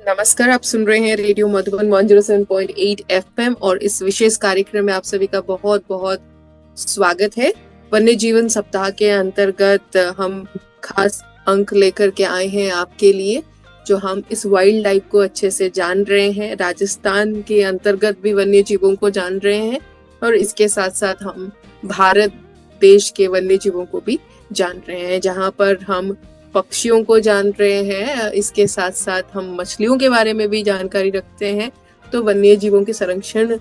नमस्कार। आप सुन रहे हैं रेडियो मधुबन 107.8 एफएम और इस विशेष कार्यक्रम में आप सभी का बहुत बहुत स्वागत है। वन्य जीवन सप्ताह के अंतर्गत हम खास अंक लेकर के आए हैं आपके लिए, जो हम इस वाइल्ड लाइफ को अच्छे से जान रहे हैं। राजस्थान के अंतर्गत भी वन्य जीवों को जान रहे हैं और इसके साथ साथ हम भारत देश के वन्य जीवों को भी जान रहे हैं, जहाँ पर हम पक्षियों को जान रहे हैं। इसके साथ साथ हम मछलियों के बारे में भी जानकारी रखते हैं। तो वन्य जीवों के संरक्षण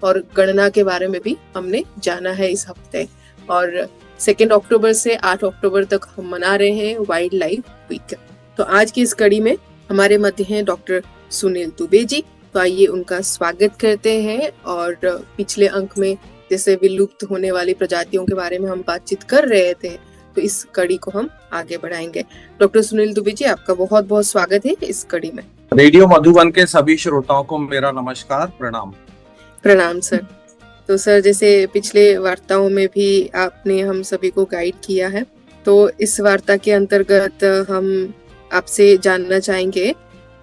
और गणना के बारे में भी हमने जाना है इस हफ्ते। और 2 अक्टूबर से 8 अक्टूबर तक हम मना रहे हैं वाइल्ड लाइफ वीक। तो आज की इस कड़ी में हमारे मध्य हैं डॉक्टर सुनील दुबे जी। तो आइए उनका स्वागत करते हैं। और पिछले अंक में जैसे विलुप्त होने वाली प्रजातियों के बारे में हम बातचीत कर रहे थे, तो इस कड़ी को हम आगे बढ़ाएंगे। डॉक्टर सुनील दुबे जी, आपका बहुत बहुत स्वागत है इस कड़ी में। रेडियो मधुबन के सभी श्रोताओं को मेरा नमस्कार, प्रणाम। प्रणाम सर। तो सर, जैसे पिछले वार्ताओं में भी आपने हम सभी को गाइड किया है, तो इस वार्ता के अंतर्गत हम आपसे जानना चाहेंगे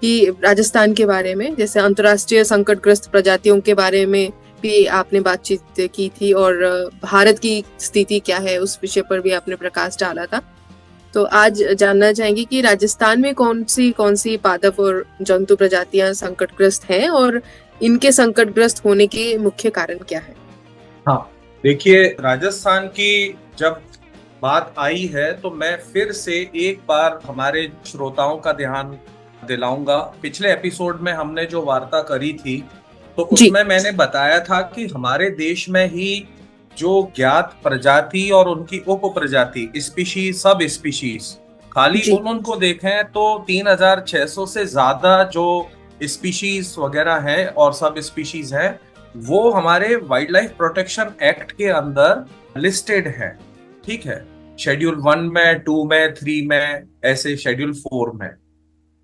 कि राजस्थान के बारे में, जैसे अंतर्राष्ट्रीय संकटग्रस्त प्रजातियों के बारे में भी आपने बातचीत की थी और भारत की स्थिति क्या है उस विषय पर भी आपने प्रकाश डाला था। तो आज जानना चाहेंगे कि राजस्थान में कौन सी पादप और जंतु प्रजातियां संकटग्रस्त हैं और इनके संकटग्रस्त होने के मुख्य कारण क्या है। हाँ, देखिए, राजस्थान की जब बात आई है तो मैं फिर से एक बार हमारे श्रोताओं का ध्यान दिलाऊंगा। पिछले एपिसोड में हमने जो वार्ता करी थी तो उसमें मैंने बताया था कि हमारे देश में ही जो ज्ञात प्रजाति और उनकी उप प्रजाति, स्पीशीज, सब स्पीशीज, खाली उनको देखें तो 3600 से ज्यादा जो स्पीशीज वगैरह है और सब स्पीशीज है, वो हमारे वाइल्ड लाइफ प्रोटेक्शन एक्ट के अंदर लिस्टेड है। ठीक है, शेड्यूल 1 में, 2 में, 3 में, ऐसे शेड्यूल 4 में।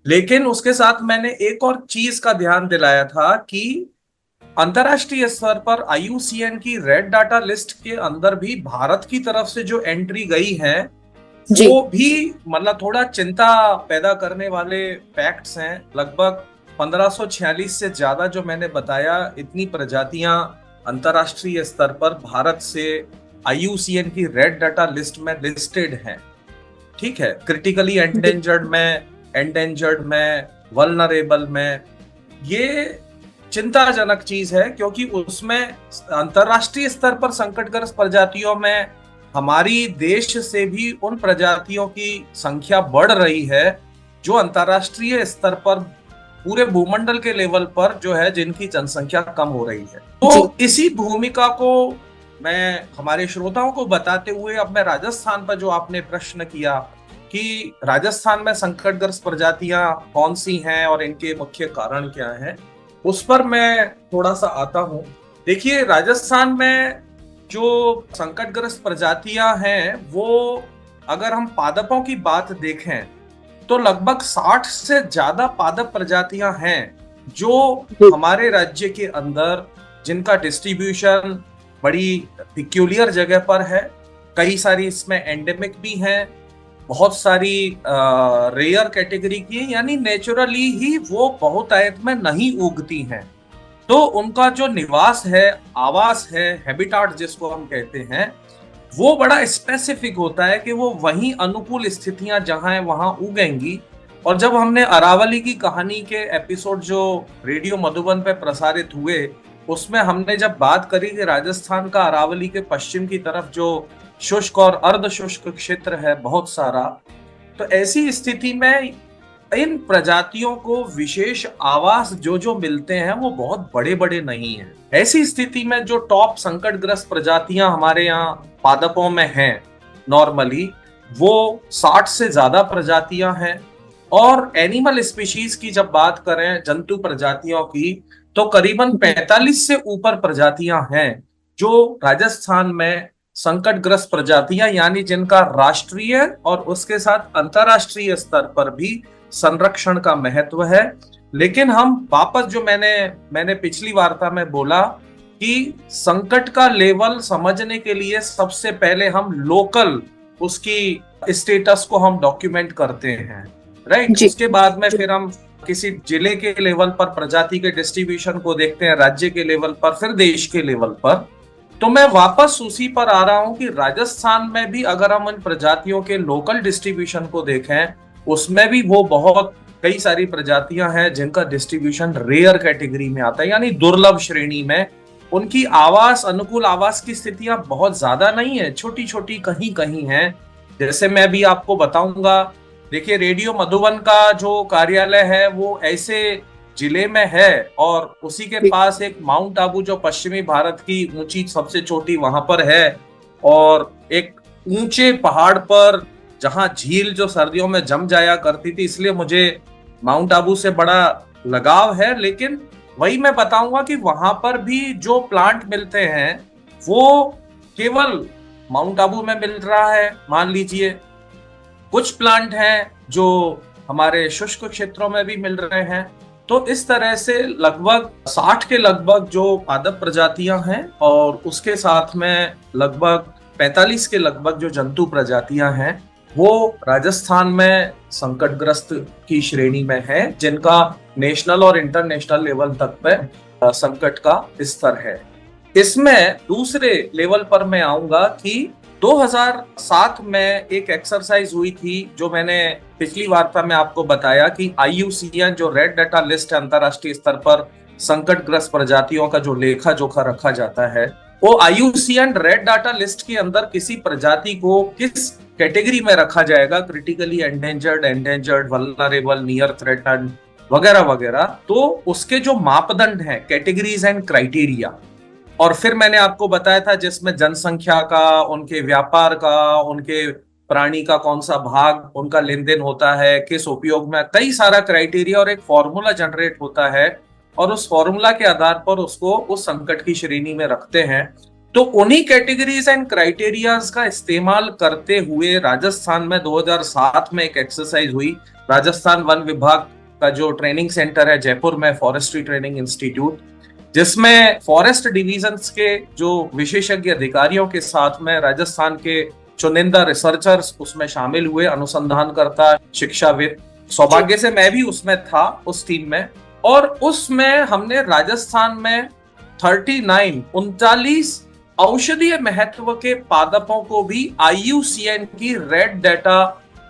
लेकिन उसके साथ मैंने एक और चीज का ध्यान दिलाया था कि अंतरराष्ट्रीय स्तर पर IUCN की रेड डाटा लिस्ट के अंदर भी भारत की तरफ से जो एंट्री गई है वो भी मतलब थोड़ा चिंता पैदा करने वाले फैक्ट्स हैं। लगभग 1546 से ज्यादा, जो मैंने बताया, इतनी प्रजातियां अंतरराष्ट्रीय स्तर पर भारत से IUCN की रेड डाटा लिस्ट में लिस्टेड हैं। ठीक है, क्रिटिकली एंडेंजर्ड में, वल्नरेबल में। ये चिंताजनक चीज है क्योंकि उसमें अंतरराष्ट्रीय स्तर पर संकटग्रस्त प्रजातियों में हमारी देश से भी उन प्रजातियों की संख्या बढ़ रही है जो अंतरराष्ट्रीय स्तर पर पूरे भूमंडल के लेवल पर जो है, जिनकी जनसंख्या कम हो रही है। तो इसी भूमिका को मैं हमारे श्रोताओं को बताते हुए अब मैं राजस्थान पर, जो आपने प्रश्न किया कि राजस्थान में संकटग्रस्त प्रजातियां कौन सी हैं और इनके मुख्य कारण क्या हैं, उस पर मैं थोड़ा सा आता हूं। देखिए, राजस्थान में जो संकटग्रस्त प्रजातियां हैं, वो अगर हम पादपों की बात देखें तो लगभग 60 से ज्यादा पादप प्रजातियां हैं जो हमारे राज्य के अंदर, जिनका डिस्ट्रीब्यूशन बड़ी पिक्यूलियर जगह पर है। कई सारी इसमें एंडेमिक भी हैं, बहुत सारी रेयर कैटेगरी की, यानी नेचुरली ही वो बहुतायत में नहीं उगती हैं। तो उनका जो निवास है, आवास है, हैबिटाट जिसको हम कहते हैं, वो बड़ा स्पेसिफिक होता है कि वो वहीं अनुकूल स्थितियां जहां है वहां उगेंगी। और जब हमने अरावली की कहानी के एपिसोड जो रेडियो मधुबन पे प्रसारित हुए, उसमें हमने जब बात करी कि राजस्थान का अरावली के पश्चिम की तरफ जो शुष्क और अर्ध शुष्क क्षेत्र है बहुत सारा, तो ऐसी स्थिति में इन प्रजातियों को विशेष आवास जो मिलते हैं वो बहुत बड़े बड़े नहीं हैं। ऐसी स्थिति में जो टॉप संकटग्रस्त प्रजातियां हमारे यहाँ पादपों में हैं नॉर्मली, वो 60 से ज्यादा प्रजातियां हैं। और एनिमल स्पीशीज की जब बात करें, जंतु प्रजातियों की, तो करीबन 45 से ऊपर प्रजातियां हैं जो राजस्थान में संकटग्रस्त प्रजातियां, यानी जिनका राष्ट्रीय और उसके साथ अंतरराष्ट्रीय स्तर पर भी संरक्षण का महत्व है। लेकिन हम वापस, जो मैंने पिछली वार्ता में बोला कि संकट का लेवल समझने के लिए सबसे पहले हम लोकल उसकी स्टेटस को हम डॉक्यूमेंट करते हैं। राइट। उसके बाद में फिर हम किसी जिले के लेवल पर प्रजाति के डिस्ट्रीब्यूशन को देखते हैं, राज्य के लेवल पर, फिर देश के लेवल पर। तो मैं वापस उसी पर आ रहा हूं कि राजस्थान में भी अगर हम इन प्रजातियों के लोकल डिस्ट्रीब्यूशन को देखें, उसमें भी वो बहुत कई सारी प्रजातियां हैं जिनका डिस्ट्रीब्यूशन रेयर कैटेगरी में आता है, यानी दुर्लभ श्रेणी में। उनकी आवास, अनुकूल आवास की स्थितियां बहुत ज्यादा नहीं है, छोटी छोटी कहीं कहीं हैं। जैसे मैं भी आपको बताऊंगा, देखिए रेडियो मधुबन का जो कार्यालय है वो ऐसे जिले में है, और उसी के पास एक माउंट आबू जो पश्चिमी भारत की ऊंची सबसे चोटी वहां पर है, और एक ऊंचे पहाड़ पर जहां झील जो सर्दियों में जम जाया करती थी, इसलिए मुझे माउंट आबू से बड़ा लगाव है। लेकिन वही मैं बताऊंगा कि वहां पर भी जो प्लांट मिलते हैं वो केवल माउंट आबू में मिल रहा है, मान लीजिए। कुछ प्लांट हैं जो हमारे शुष्क क्षेत्रों में भी मिल रहे हैं। तो इस तरह से लगभग 60 के लगभग जो पादप प्रजातियां हैं, और उसके साथ में लगभग 45 के लगभग जो जंतु प्रजातियां हैं, वो राजस्थान में संकटग्रस्त की श्रेणी में है, जिनका नेशनल और इंटरनेशनल लेवल तक पे संकट का स्तर है। इसमें दूसरे लेवल पर मैं आऊंगा कि 2007 में एक एक्सरसाइज हुई थी, जो मैंने पिछली वार्ता में आपको बताया कि IUCN जो रेड डाटा लिस्ट है, अंतरराष्ट्रीय स्तर पर संकटग्रस्त प्रजातियों का जो लेखा जोखा रखा जाता है, वो IUCN रेड डाटा लिस्ट के अंदर किसी प्रजाति को किस कैटेगरी में रखा जाएगा, critically endangered, endangered, vulnerable, near threatened वगैरह वगैरह, तो उसके जो मापदंड हैं, कैटेगरीज एंड क्राइटेरिया, और फिर मैंने आपको बताया था जिसमें जनसंख्या का, उनके व्यापार का, उनके प्राणी का कौन सा भाग उनका लेन देन होता है, किस उपयोग में, कई सारा क्राइटेरिया और एक फॉर्मूला जनरेट होता है, और उस फॉर्मूला के आधार पर उसको उस संकट की श्रेणी में रखते हैं। तो उन्हीं कैटेगरीज एंड क्राइटेरियाज का इस्तेमाल करते हुए राजस्थान में 2007 में एक एक्सरसाइज हुई। राजस्थान वन विभाग का जो ट्रेनिंग सेंटर है जयपुर में, फॉरेस्ट्री ट्रेनिंग इंस्टीट्यूट, जिसमें फॉरेस्ट डिविजन्स के जो विशेषज्ञ अधिकारियों के साथ में राजस्थान के चुनिंदा रिसर्चर्स उसमें शामिल हुए, अनुसंधानकर्ता, शिक्षाविद। सौभाग्य से मैं भी उसमें था, उस टीम में। और उसमें हमने राजस्थान में 39 औषधीय महत्व के पादपों को भी IUCN की रेड डाटा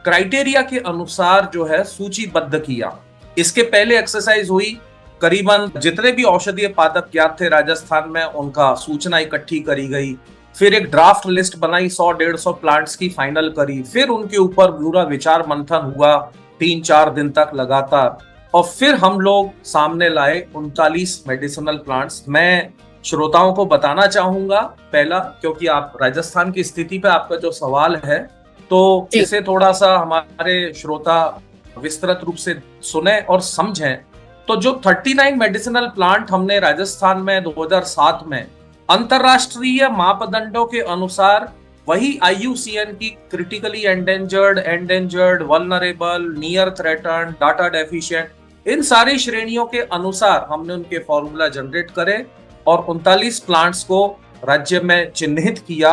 क्राइटेरिया के अनुसार जो है सूचीबद्ध किया। इसके पहले एक्सरसाइज हुई, करीबन जितने भी औषधीय पादप ज्ञात थे राजस्थान में, उनका सूचना इकट्ठी करी गई। फिर एक ड्राफ्ट लिस्ट बनाई, 100-150 प्लांट्स की फाइनल करी। फिर उनके ऊपर पूरा विचार मंथन हुआ 3-4 दिन तक लगातार, और फिर हम लोग सामने लाए 39 मेडिसिनल प्लांट्स। मैं श्रोताओं को बताना चाहूंगा, पहला, क्योंकि आप राजस्थान की स्थिति पे आपका जो सवाल है, तो इसे थोड़ा सा हमारे श्रोता विस्तृत रूप से सुने और समझें। तो जो 39 मेडिसिनल प्लांट हमने राजस्थान में 2007 में अंतरराष्ट्रीय मापदंडों के अनुसार, वही IUCN की critically endangered, vulnerable, near threatened, data deficient, इन सारी श्रेणियों के अनुसार हमने उनके फॉर्मूला जनरेट करे और 39 प्लांट्स को राज्य में चिन्हित किया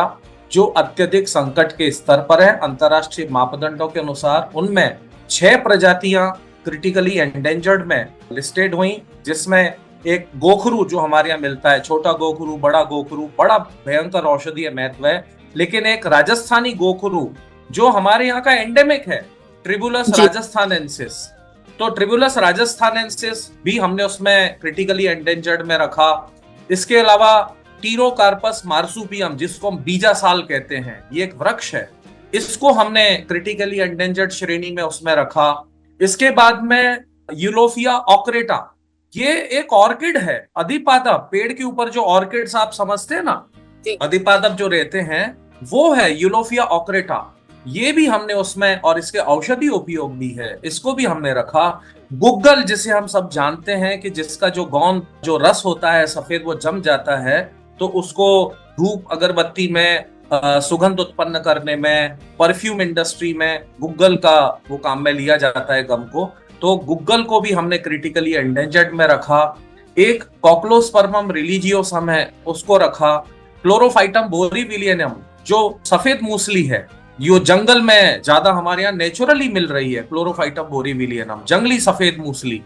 जो अत्यधिक संकट के स्तर पर है अंतरराष्ट्रीय मापदंडों के अनुसार। उनमें 6 प्रजातियां क्रिटिकली एंडेंजर्ड में लिस्टेड हुई, जिसमें एक गोखरू जो हमारे यहाँ मिलता है, छोटा गोखरू, बड़ा भयंकर औषधीय महत्व है, लेकिन एक राजस्थानी गोखरू जो हमारे यहाँ का एंडेमिक है, ट्रिबुलस राजस्थानेंसिस। तो ट्रिबुलस राजस्थानेंसिस भी हमने उसमें क्रिटिकली एंडेंजर्ड में रखा। इसके अलावा टीरोकार्पस मार्सुपियम, जिसको हम बीजा साल कहते हैं, ये एक वृक्ष है, इसको हमने क्रिटिकली एंडेंजर्ड श्रेणी में उसमें रखा। इसके बाद में यूलोफिया ऑक्रेटा, ये एक ऑर्किड है, अधिपादप, पेड़ के ऊपर जो ऑर्किड्स आप समझते हैं ना, अधिपादप जो रहते हैं, वो है यूलोफिया ऑक्रेटा। ये भी हमने उसमें, और इसके औषधि उपयोग भी है, इसको भी हमने रखा। गुग्गल, जिसे हम सब जानते हैं कि जिसका जो गौन जो रस होता है सफेद, वो जम जाता है, तो उसको धूप अगरबत्ती में सुगंध उत्पन्न करने में, परफ्यूम इंडस्ट्री में गुग्गल का वो काम में लिया जाता है गम को, तो गुग्गल को भी हमने क्रिटिकली एंडेंजर्ड में रखा। एक कॉक्लोस्पर्मम रिलीजियोसम है, उसको रखा। क्लोरोफाइटम बोरीविलियनम जो सफेद मूसली है, यो जंगल में ज्यादा हमारे यहाँ नेचुरली मिल रही है, क्लोरोफाइटम बोरीविलियनम, जंगली सफेद मूसली,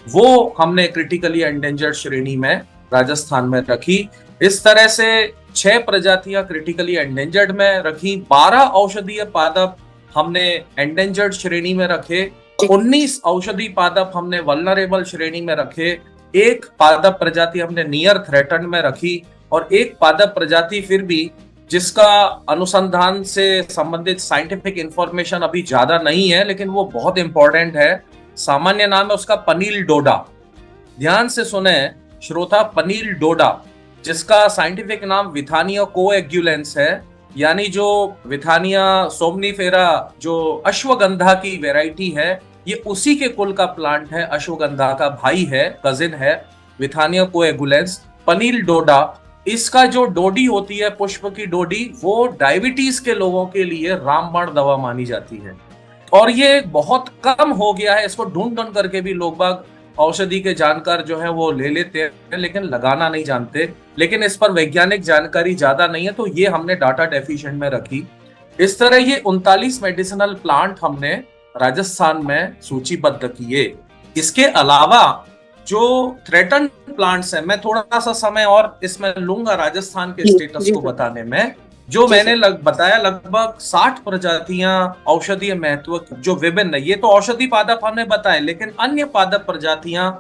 वो हमने क्रिटिकली एंडेंजर्ड श्रेणी में राजस्थान में रखी। इस तरह से 6 प्रजातियां क्रिटिकली एंडेंजर्ड में रखी, 12 औषधीय पादप हमने एंडेंजर्ड श्रेणी में रखे, 19 औषधि पादप हमने वल्नरेबल श्रेणी में रखे, 1 पादप प्रजाति हमने नियर थ्रेटन में रखी, और 1 पादप प्रजाति फिर भी जिसका अनुसंधान से संबंधित साइंटिफिक इंफॉर्मेशन अभी ज्यादा नहीं है, लेकिन वो बहुत इंपॉर्टेंट है। सामान्य नाम है उसका पनील डोडा। ध्यान से सुने श्रोता, पनील डोडा, जिसका साइंटिफिक नाम विथानिया कोएग्युलेंस है, यानी जो विथानिया सोमनीफेरा जो अश्वगंधा की वैरायटी है, ये उसी के कुल का प्लांट है, अश्वगंधा का भाई है, कजिन है, विथानिया कोएगुलेंस, पनील डोडा। इसका जो डोडी होती है, पुष्प की डोडी, वो डायबिटीज के लोगों के लिए रामबाण दवा मानी जाती है, और ये बहुत कम हो गया है। इसको ढूंढ ढूंढ करके भी लोग बाग औषधि के जानकार जो है वो ले लेते हैं, लेकिन लगाना नहीं जानते, लेकिन इस पर वैज्ञानिक जानकारी ज्यादा नहीं है, तो ये हमने डाटा डेफिशिएंट में रखी। इस तरह ये 39 मेडिसिनल प्लांट हमने राजस्थान में सूचीबद्ध किए। इसके अलावा जो थ्रेटन प्लांट्स है, मैं थोड़ा सा समय और इसमें लूंगा राजस्थान के स्टेटस को बताने में। जो मैंने बताया लगभग 60 प्रजातियां औषधीय महत्व जो विभिन्न, ये तो औषधि पादप हमने बताए, लेकिन अन्य पादप प्रजातियां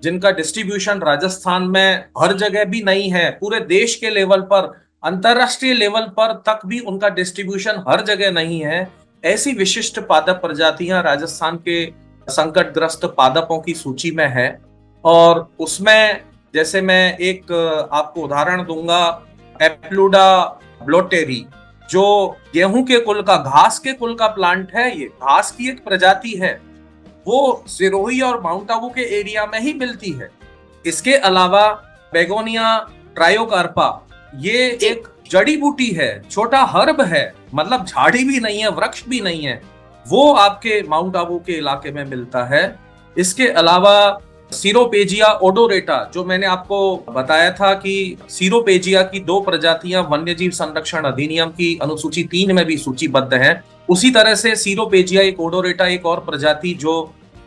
जिनका डिस्ट्रीब्यूशन राजस्थान में हर जगह भी नहीं है, पूरे देश के लेवल पर, अंतरराष्ट्रीय लेवल पर तक भी उनका डिस्ट्रीब्यूशन हर जगह नहीं है, ऐसी विशिष्ट पादप प्रजातियां राजस्थान के संकटग्रस्त पादपों की सूची में है। और उसमें जैसे मैं एक आपको उदाहरण दूंगा, एप्लूडा ब्लोटेरी, जो गेहूं के कुल का, घास के कुल का प्लांट है, ये घास की एक प्रजाति है, वो सिरोही और माउंट आबू के एरिया में ही मिलती है। इसके अलावा बेगोनिया ट्रायोकार्पा, ये एक जड़ी बूटी है, छोटा हर्ब है, मतलब झाड़ी भी नहीं है, वृक्ष भी नहीं है, वो आपके माउंट आबू के इलाके में मिलता है। इसके अलावा सीरोपेजिया ओडोरेटा, जो मैंने आपको बताया था कि सीरोपेजिया की 2 प्रजातियां वन्यजीव संरक्षण अधिनियम की अनुसूची 3 में भी सूचीबद्ध हैं, उसी तरह से सीरोपेजिया एक ओडोरेटा एक और प्रजाति जो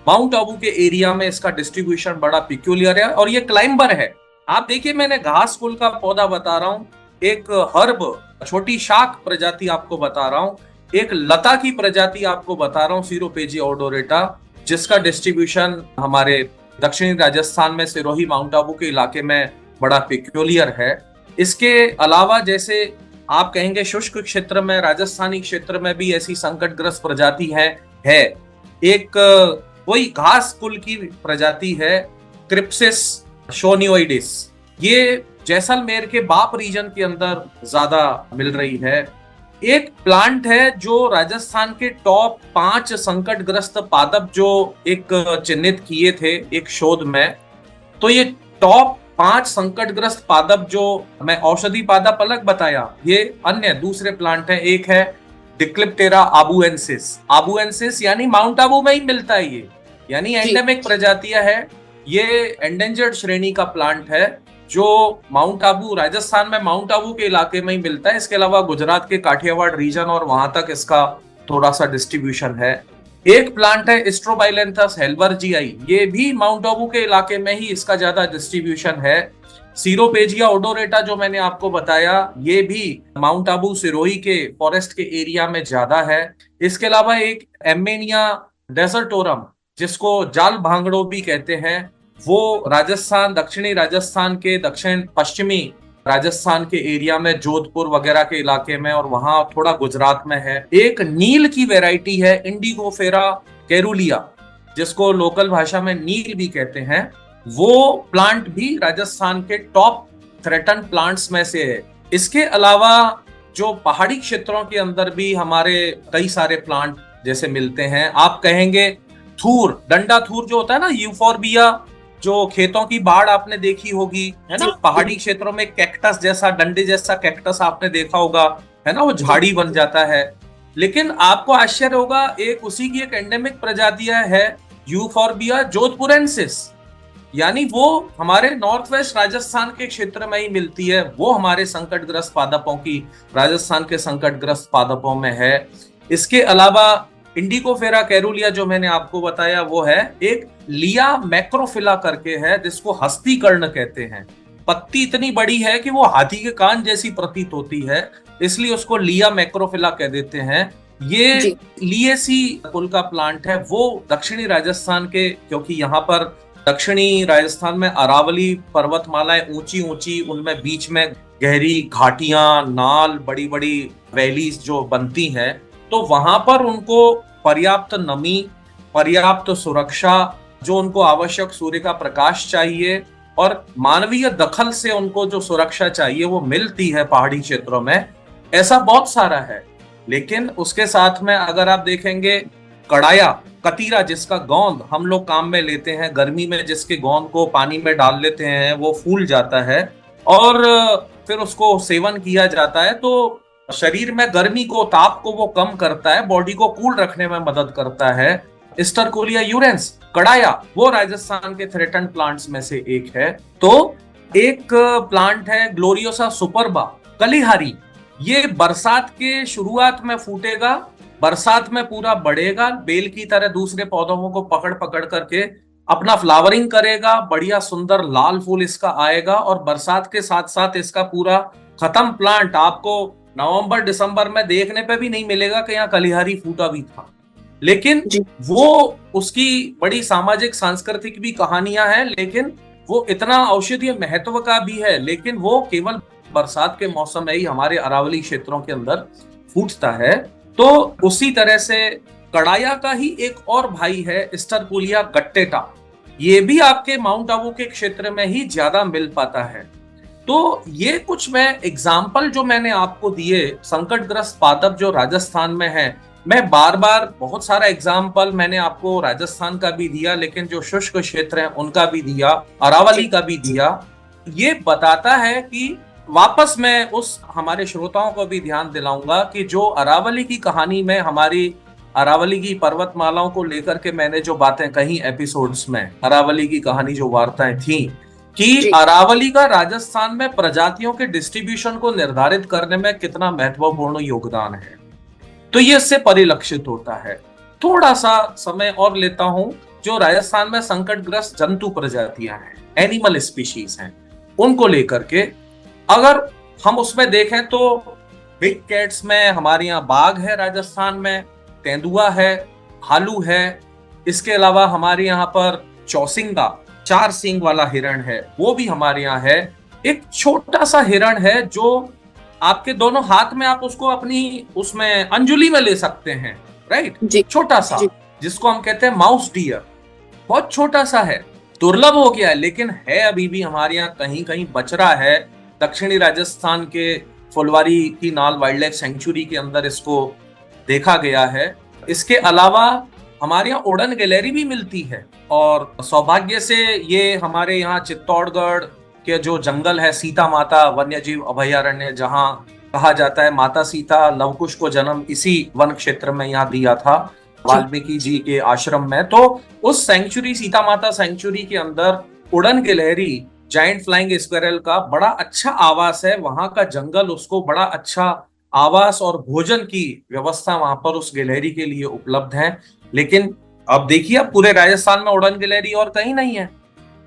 माउंट आबू के एरिया में इसका डिस्ट्रीब्यूशन बड़ा पिक्यूलियर है, और ये क्लाइंबर है। आप देखिए, मैंने घास कुल का पौधा बता रहा हूँ, एक हर्ब छोटी शाख प्रजाति आपको बता रहा हूँ, एक लता की प्रजाति आपको बता रहा हूँ, सीरोपेजिया ओडोरेटा, जिसका डिस्ट्रीब्यूशन हमारे दक्षिणी राजस्थान में सिरोही माउंट आबू के इलाके में बड़ा पिक्यूलियर है। इसके अलावा जैसे आप कहेंगे शुष्क क्षेत्र में, राजस्थानी क्षेत्र में भी ऐसी संकटग्रस्त प्रजाति है। एक वही घास कुल की प्रजाति है, क्रिप्सिस शोनियोइडिस, ये जैसलमेर के बाप रीजन के अंदर ज्यादा मिल रही है। एक प्लांट है जो राजस्थान के टॉप 5 संकटग्रस्त पादप जो एक चिन्हित किए थे एक शोध में, तो ये टॉप 5 संकटग्रस्त पादप जो मैं औषधि पादप अलग बताया, ये अन्य दूसरे प्लांट है। एक है डिक्लिप्टेरा आबुएंसिस, आबुएंसिस यानी माउंट आबू में ही मिलता है, ये यानी एंडेमिक प्रजातियां है, ये एंडेंजर्ड श्रेणी का प्लांट है जो माउंट आबू, राजस्थान में माउंट आबू के इलाके में ही मिलता है। इसके अलावा गुजरात के काठियावाड़ रीजन और वहां तक इसका थोड़ा सा डिस्ट्रीब्यूशन है। एक प्लांट है स्ट्रोबाइलेंथस हेल्बर्जियाई, ये भी माउंट आबू के इलाके में ही इसका ज्यादा डिस्ट्रीब्यूशन है। सीरोपेजिया ओडोरेटा जो मैंने आपको बताया, ये भी माउंट आबू सिरोही के फॉरेस्ट के एरिया में ज्यादा है। इसके अलावा एक एमेनिया डेजर्टोरम, जिसको जाल भांगड़ो भी कहते हैं, वो राजस्थान, दक्षिणी राजस्थान के दक्षिण पश्चिमी राजस्थान के एरिया में, जोधपुर वगैरह के इलाके में, और वहां थोड़ा गुजरात में है। एक नील की वैरायटी है इंडिगोफेरा कैरुलिया, जिसको लोकल भाषा में नील भी कहते हैं, वो प्लांट भी राजस्थान के टॉप थ्रेटन प्लांट्स में से है। इसके अलावा जो पहाड़ी क्षेत्रों के अंदर भी हमारे कई सारे प्लांट जैसे मिलते हैं, आप कहेंगे थूर, डंडा थूर जो होता है ना, यूफोर्बिया, जो खेतों की बाढ़ आपने देखी होगी, है ना, पहाड़ी क्षेत्रों में कैक्टस जैसा, डंडे जैसा कैक्टस आपने देखा होगा, है ना, वो झाड़ी बन जाता है। लेकिन आपको आश्चर्य होगा, एक उसी की एक एंडेमिक प्रजातियां है यूफोर्बिया जोधपुरेंसिस, यानी वो हमारे नॉर्थ वेस्ट राजस्थान के क्षेत्र में ही मिलती है, वो हमारे संकटग्रस्त पादपों की राजस्थान के संकटग्रस्त पादपों में है। इसके अलावा इंडिकोफेरा कैरूलिया जो मैंने आपको बताया वो है, एक लिया मैक्रोफिला करके है जिसको हस्तीकर्ण कहते हैं। पत्ती इतनी बड़ी है कि वो हाथी के कान जैसी प्रतीत होती है, इसलिए उसको लिया मैक्रोफिला कह देते हैं। ये जी लिएसी कुल का प्लांट है, वो दक्षिणी राजस्थान के, क्योंकि यहाँ पर दक्षिणी राजस्थान में अरावली पर्वतमालाएं ऊंची ऊंची, उनमें बीच में गहरी घाटियां, नाल, बड़ी बड़ी वैलीज जो बनती हैं, तो वहां पर उनको पर्याप्त नमी, पर्याप्त सुरक्षा, जो उनको आवश्यक सूर्य का प्रकाश चाहिए और मानवीय दखल से उनको जो सुरक्षा चाहिए वो मिलती है पहाड़ी क्षेत्रों में। ऐसा बहुत सारा है। लेकिन उसके साथ में अगर आप देखेंगे कड़ाया, कतीरा जिसका गोंद हम लोग काम में लेते हैं, गर्मी में जिसके गोंद को पानी में डाल लेते हैं, वो फूल जाता है और फिर उसको सेवन किया जाता है, तो शरीर में गर्मी को, ताप को वो कम करता है, बॉडी को कूल रखने में मदद करता है। स्टरकोलिया यूरेंस, कड़ाया, वो राजस्थान के थ्रेटन प्लांट्स में से एक है। तो एक प्लांट है ग्लोरियोसा सुपरबा, कलिहारी। ये बरसात के शुरुआत में फूटेगा, बरसात में पूरा बढ़ेगा, बेल की तरह दूसरे पौधों को पकड़ पकड़ करके अपना फ्लावरिंग करेगा, बढ़िया सुंदर लाल फूल इसका आएगा और बरसात के साथ साथ इसका पूरा खत्म प्लांट आपको नवंबर दिसंबर में देखने पे भी नहीं मिलेगा कि यहाँ कलिहारी फूटा भी था। लेकिन जी वो, उसकी बड़ी सामाजिक सांस्कृतिक भी कहानियां हैं, लेकिन वो इतना औषधीय महत्व का भी है, लेकिन वो केवल बरसात के मौसम में ही हमारे अरावली क्षेत्रों के अंदर फूटता है। तो उसी तरह से कड़ाया का ही एक और भाई है स्टरकुलिया गट्टेटा, ये भी आपके माउंट आबू के क्षेत्र में ही ज्यादा मिल पाता है। तो ये कुछ मैं एग्जाम्पल जो मैंने आपको दिए संकटग्रस्त पादप जो राजस्थान में है, मैं बार बार बहुत सारा एग्जाम्पल मैंने आपको राजस्थान का भी दिया, लेकिन जो शुष्क क्षेत्र है उनका भी दिया, अरावली का भी दिया। ये बताता है कि वापस मैं उस हमारे श्रोताओं को भी ध्यान दिलाऊंगा कि जो अरावली की कहानी में, हमारी अरावली की पर्वतमालाओं को लेकर के मैंने जो बातें कही एपिसोड्स में, अरावली की कहानी जो वार्ताएं थी, कि अरावली का राजस्थान में प्रजातियों के डिस्ट्रीब्यूशन को निर्धारित करने में कितना महत्वपूर्ण योगदान है, तो ये इससे परिलक्षित होता है। थोड़ा सा समय और लेता हूं, जो राजस्थान में संकटग्रस्त जंतु प्रजातियां हैं, एनिमल स्पीशीज हैं, उनको लेकर के अगर हम उसमें देखें तो बिग कैट्स में हमारे यहाँ बाघ है, राजस्थान में तेंदुआ है, भालू है। इसके अलावा हमारे यहाँ पर चौसिंगा, 4 सींग वाला हिरण है, वो भी हमारे यहाँ है। एक छोटा सा हिरण है जो आपके दोनों हाथ में, आप उसको अपनी उसमें अंजुली में ले सकते हैं, राइट, छोटा सा, जिसको हम कहते हैं माउस डियर। बहुत छोटा सा है, दुर्लभ हो गया है, लेकिन है अभी भी हमारे यहाँ कहीं कहीं बच रहा है। दक्षिणी राजस्थान के फुलवारी की नाल वाइल्ड लाइफ सेंचुरी के अंदर इसको देखा गया है। इसके अलावा हमारे यहाँ उड़न गिलहरी भी मिलती है, और सौभाग्य से ये हमारे यहाँ चित्तौड़गढ़ के जो जंगल है, सीता माता वन्यजीव अभयारण्य, जहाँ कहा जाता है माता सीता लवकुश को जन्म इसी वन क्षेत्र में यहाँ दिया था, वाल्मीकि जी के आश्रम में। तो उस सेंचुरी, सीता माता सेंचुरी के अंदर उड़न गिलहरी, जायंट फ्लाइंग स्क्विरल का बड़ा अच्छा आवास है। वहां का जंगल उसको बड़ा अच्छा आवास और भोजन की व्यवस्था वहां पर उस गिलहरी के लिए उपलब्ध है। लेकिन अब देखिए, अब पूरे राजस्थान में उड़न गिलहरी और कहीं नहीं है।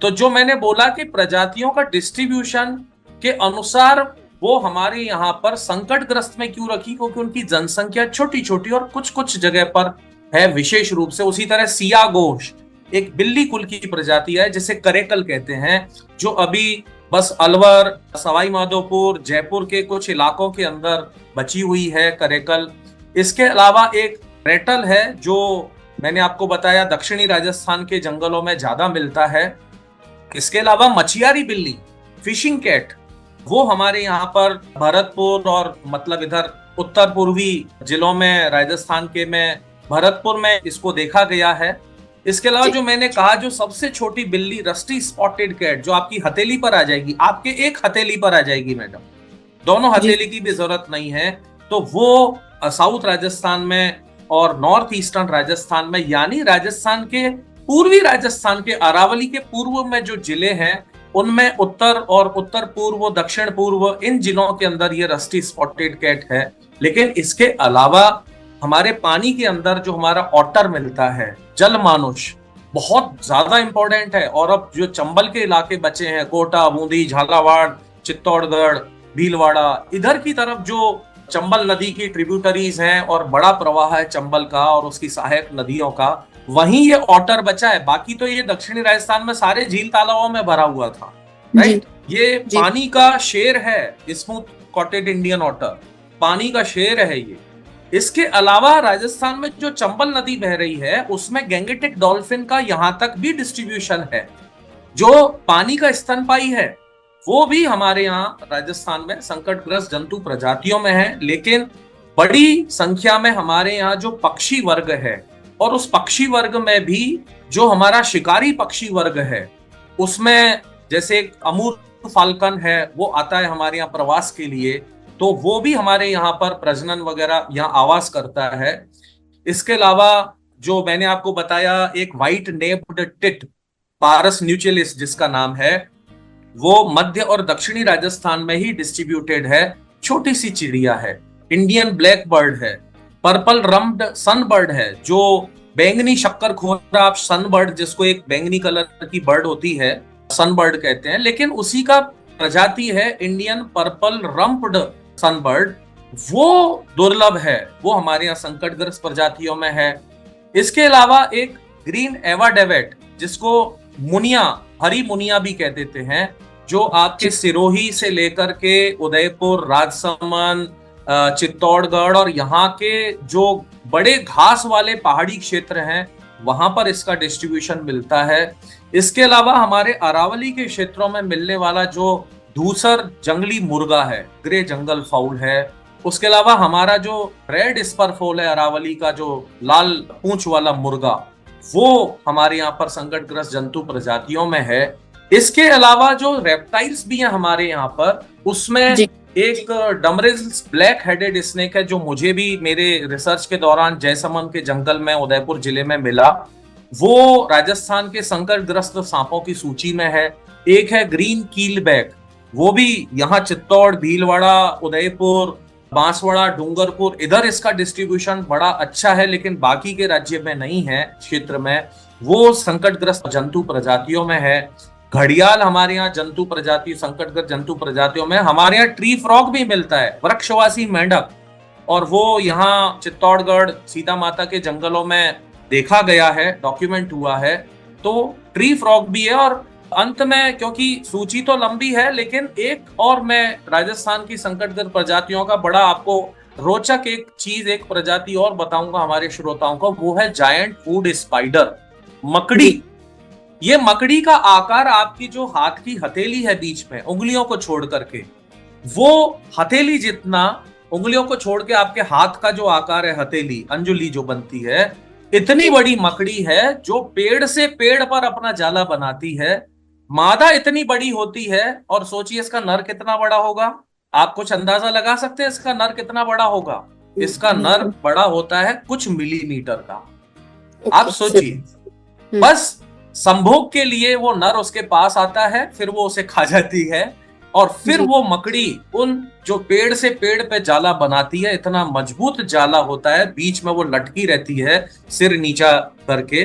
तो जो मैंने बोला कि प्रजातियों का डिस्ट्रीब्यूशन के अनुसार वो हमारे यहाँ पर संकटग्रस्त में क्यों रखी, क्योंकि उनकी जनसंख्या छोटी छोटी और कुछ कुछ जगह पर है विशेष रूप से। उसी तरह सियागोश एक बिल्ली कुल की प्रजाति है जिसे करेकल कहते हैं, जो अभी बस अलवर, सवाई माधोपुर, जयपुर के कुछ इलाकों के अंदर बची हुई है करेकल। इसके अलावा एक रेटल है जो मैंने आपको बताया दक्षिणी राजस्थान के जंगलों में ज्यादा मिलता है। इसके अलावा मछियारी बिल्ली, फिशिंग कैट, वो हमारे यहाँ पर भरतपुर और मतलब इधर उत्तर पूर्वी जिलों में, राजस्थान के में भरतपुर में इसको देखा गया है। इसके अलावा जो मैंने कहा, जो सबसे छोटी बिल्ली रस्टी स्पॉटेड कैट, जो आपकी हथेली पर आ जाएगी, आपके एक हथेली पर आ जाएगी मैडम, दोनों हथेली की भी जरूरत नहीं है, तो वो साउथ राजस्थान में और नॉर्थ ईस्टर्न राजस्थान में, यानी राजस्थान के पूर्वी राजस्थान के अरावली के पूर्व में जो जिले हैं उनमें उत्तर और उत्तर पूर्व, दक्षिण पूर्व, इन जिलों के अंदर ये रस्टी स्पॉटेड कैट है। लेकिन इसके अलावा हमारे पानी के अंदर जो हमारा ऑटर मिलता है, जल मानुष, बहुत ज्यादा इंपॉर्टेंट है। और अब जो चंबल के इलाके बचे हैं, कोटा, बूंदी, झालावाड़, चित्तौड़गढ़, भीलवाड़ा, इधर की तरफ जो चंबल नदी की ट्रिब्यूटरीज हैं और बड़ा प्रवाह है चंबल का और उसकी सहायक नदियों का, वहीं ये ऑटर बचा है। बाकी तो ये दक्षिणी राजस्थान में सारे झील तालाबों में भरा हुआ था, राइट। ये पानी का शेर है, स्मूथ कॉटेड इंडियन ऑटर, पानी का शेर है ये। इसके अलावा राजस्थान में जो चंबल नदी बह रही है उसमें गैंगेटिक डॉल्फिन का यहां तक भी डिस्ट्रीब्यूशन है। जो पानी का स्तनपाई है वो भी हमारे यहाँ राजस्थान में संकटग्रस्त जंतु प्रजातियों में है। लेकिन बड़ी संख्या में हमारे यहाँ जो पक्षी वर्ग है, और उस पक्षी वर्ग में भी जो हमारा शिकारी पक्षी वर्ग है, उसमें जैसे अमूर फाल्कन है, वो आता है हमारे यहाँ प्रवास के लिए, तो वो भी हमारे यहाँ पर प्रजनन वगैरह यहाँ आवास करता है। इसके अलावा जो मैंने आपको बताया, एक व्हाइट नेप्ड टिट, पारस न्यूचेलिस जिसका नाम है, वो मध्य और दक्षिणी राजस्थान में ही डिस्ट्रीब्यूटेड है। छोटी सी चिड़िया है, इंडियन ब्लैक बर्ड है, पर्पल रम्ड सनबर्ड है, जो बैंगनी शक्करखोरा, आप सनबर्ड जिसको एक बैंगनी कलर की बर्ड होती है सनबर्ड कहते हैं, लेकिन उसी का प्रजाति है इंडियन पर्पल रम्प्ड सनबर्ड, वो दुर्लभ है, वो हमारे यहाँ संकटग्रस्त प्रजातियों में है। इसके अलावा एक ग्रीन एवाडेवेट जिसको मुनिया, हरी मुनिया भी कह देते हैं, जो आपके सिरोही से लेकर के उदयपुर, राजसमंद, चित्तौड़गढ़ और यहाँ के जो बड़े घास वाले पहाड़ी क्षेत्र हैं वहां पर इसका डिस्ट्रीब्यूशन मिलता है। इसके अलावा हमारे अरावली के क्षेत्रों में मिलने वाला जो धूसर जंगली मुर्गा है, ग्रे जंगल फाउल है, उसके अलावा हमारा जो रेड स्पर है अरावली का, जो लाल पूंछ वाला मुर्गा, वो हमारे यहाँ पर संकटग्रस्त जंतु प्रजातियों में है। इसके अलावा जो रेप्टाइल्स भी हैं हमारे यहाँ पर, उसमें एक डमरिल्स ब्लैक हेडेड स्नेक है, जो मुझे भी मेरे रिसर्च के दौरान जयसमंद के जंगल में उदयपुर जिले में मिला, वो राजस्थान के संकटग्रस्त सांपों की सूची में है। एक है ग्रीन कीलबैक, वो भी यहाँ चित्तौड़, भीलवाड़ा, उदयपुर, बांसवाड़ा, डूंगरपुर, इधर इसका डिस्ट्रीब्यूशन बड़ा अच्छा है, लेकिन बाकी के राज्य में नहीं है, क्षेत्र में, वो संकटग्रस्त जंतु प्रजातियों में है। घड़ियाल हमारे यहाँ जंतु प्रजाति, संकटग्रस्त जंतु प्रजातियों में। हमारे यहाँ ट्री फ्रॉग भी मिलता है, वृक्षवासी मेंढक, और वो यहाँ चित्तौड़गढ़, सीता माता के जंगलों में देखा गया है, डॉक्यूमेंट हुआ है। तो ट्री फ्रॉग भी है। और अंत में, क्योंकि सूची तो लंबी है, लेकिन एक और मैं राजस्थान की संकटग्रस्त प्रजातियों का बड़ा आपको रोचक एक चीज, एक प्रजाति और बताऊंगा हमारे श्रोताओं को, वो है जायंट वुड स्पाइडर, मकड़ी। ये मकड़ी का आकार आपकी जो हाथ की हथेली है बीच में, उंगलियों को छोड़ करके, वो हथेली जितना, उंगलियों को छोड़ के आपके हाथ का जो आकार है, हथेली, अंजुली जो बनती है, इतनी बड़ी मकड़ी है जो पेड़ से पेड़ पर अपना जाला बनाती है। मादा इतनी बड़ी होती है, और सोचिए इसका नर कितना बड़ा होगा। आप कुछ अंदाजा लगा सकते हैं इसका नर कितना बड़ा होगा? इसका नर बड़ा होता है कुछ मिलीमीटर का। आप सोचिए, बस संभोग के लिए वो नर उसके पास आता है, फिर वो उसे खा जाती है, और फिर वो मकड़ी उन जो पेड़ से पेड़ पे जाला बनाती है, इतना मजबूत जाला होता है, बीच में वो लटकी रहती है सिर नीचा करके,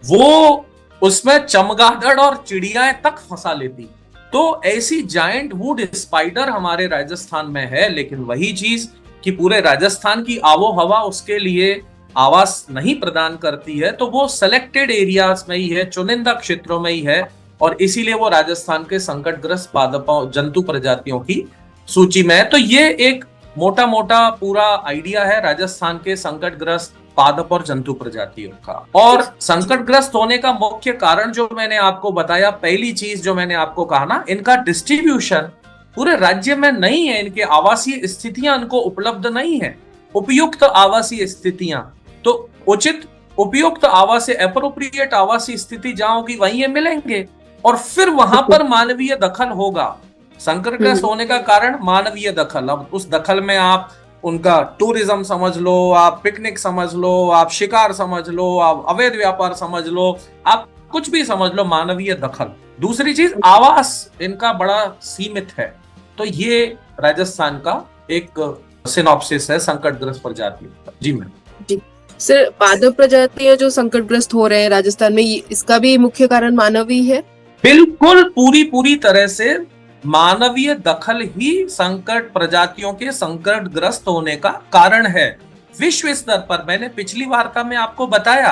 वो उसमें चमगादड़ और चिड़ियाएं तक फंसा लेती। तो ऐसी जायंट वुड स्पाइडर हमारे राजस्थान में है। लेकिन वही चीज कि पूरे राजस्थान की आबो हवा उसके लिए आवास नहीं प्रदान करती है, तो वो सेलेक्टेड एरियाज में ही है, चुनिंदा क्षेत्रों में ही है, और इसीलिए वो राजस्थान के संकटग्रस्त पादपों, जंतु प्रजातियों की सूची में है। तो ये एक मोटा मोटा पूरा आइडिया है राजस्थान के संकटग्रस्त पादप और जंतु प्रजातियों का। और संकटग्रस्त होने का मुख्य कारण जो मैंने आपको बताया, पहली चीज जो मैंने आपको कहा ना, इनका डिस्ट्रीब्यूशन पूरे राज्य में नहीं है, इनके आवासीय स्थितियां इनको उपलब्ध नहीं है, उपयुक्त आवासीय स्थितियां। तो उचित उपयुक्त आवासीय, एप्रोप्रिएट आवासीय स्थिति जहां होगी वहीं ये मिलेंगे, और फिर वहां पर मानवीय दखल होगा। संकटग्रस्त होने का कारण मानवीय दखल। अब उस दखल में आप उनका टूरिज्म समझ लो, आप पिकनिक समझ लो, आप शिकार समझ लो, आप अवैध व्यापार समझ लो, आप कुछ भी समझ लो, मानवीय दखल। दूसरी चीज, आवास इनका बड़ा सीमित है। तो ये राजस्थान का एक सिनॉप्सिस है संकटग्रस्त प्रजातियों का। जी मैम। जी सर, पादप प्रजातियां जो संकटग्रस्त हो रहे हैं राजस्थान में, इसका भी मुख्य कारण मानव ही है? बिल्कुल, पूरी पूरी तरह से मानवीय दखल ही संकट प्रजातियों के संकटग्रस्त होने का कारण है। विश्व स्तर पर मैंने पिछली वार्ता में आपको बताया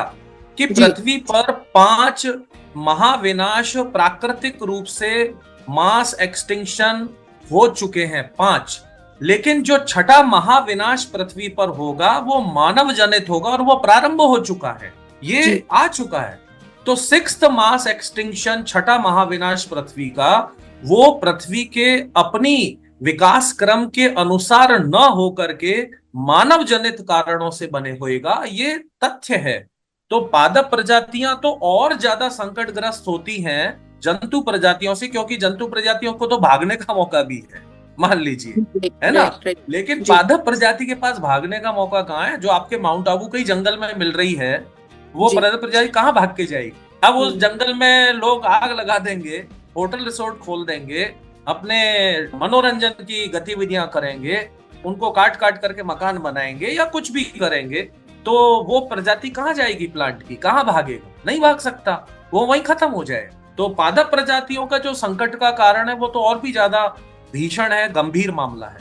कि पृथ्वी पर 5 महाविनाश प्राकृतिक रूप से मास एक्सटिंक्शन हो चुके हैं, 5। लेकिन जो छठा महाविनाश पृथ्वी पर होगा वो मानव जनित होगा और वो प्रारंभ हो चुका है, ये आ चुका है। तो 6th मास एक्सटिंक्शन, छठा महाविनाश पृथ्वी का, वो पृथ्वी के अपनी विकास क्रम के अनुसार न होकर के मानव जनित कारणों से बने होएगा, ये तथ्य है। तो पादप प्रजातियां तो और ज्यादा संकटग्रस्त होती हैं जंतु प्रजातियों से, क्योंकि जंतु प्रजातियों को तो भागने का मौका भी है, मान लीजिए, है ना। लेकिन पादप प्रजाति के पास भागने का मौका कहाँ है? जो आपके माउंट आबू के जंगल में मिल रही है, वो पादप प्रजाति कहाँ भाग के जाएगी? अब उस जंगल में लोग आग लगा देंगे, होटल रिसोर्ट खोल देंगे, अपने मनोरंजन की गतिविधियां करेंगे, उनको काट काट करके मकान बनाएंगे या कुछ भी करेंगे, तो वो प्रजाति कहाँ जाएगी? प्लांट की कहाँ भागेगा? नहीं भाग सकता, वो वहीं खत्म हो जाए। तो पादप प्रजातियों का जो संकट का कारण है वो तो और भी ज्यादा भीषण है, गंभीर मामला है।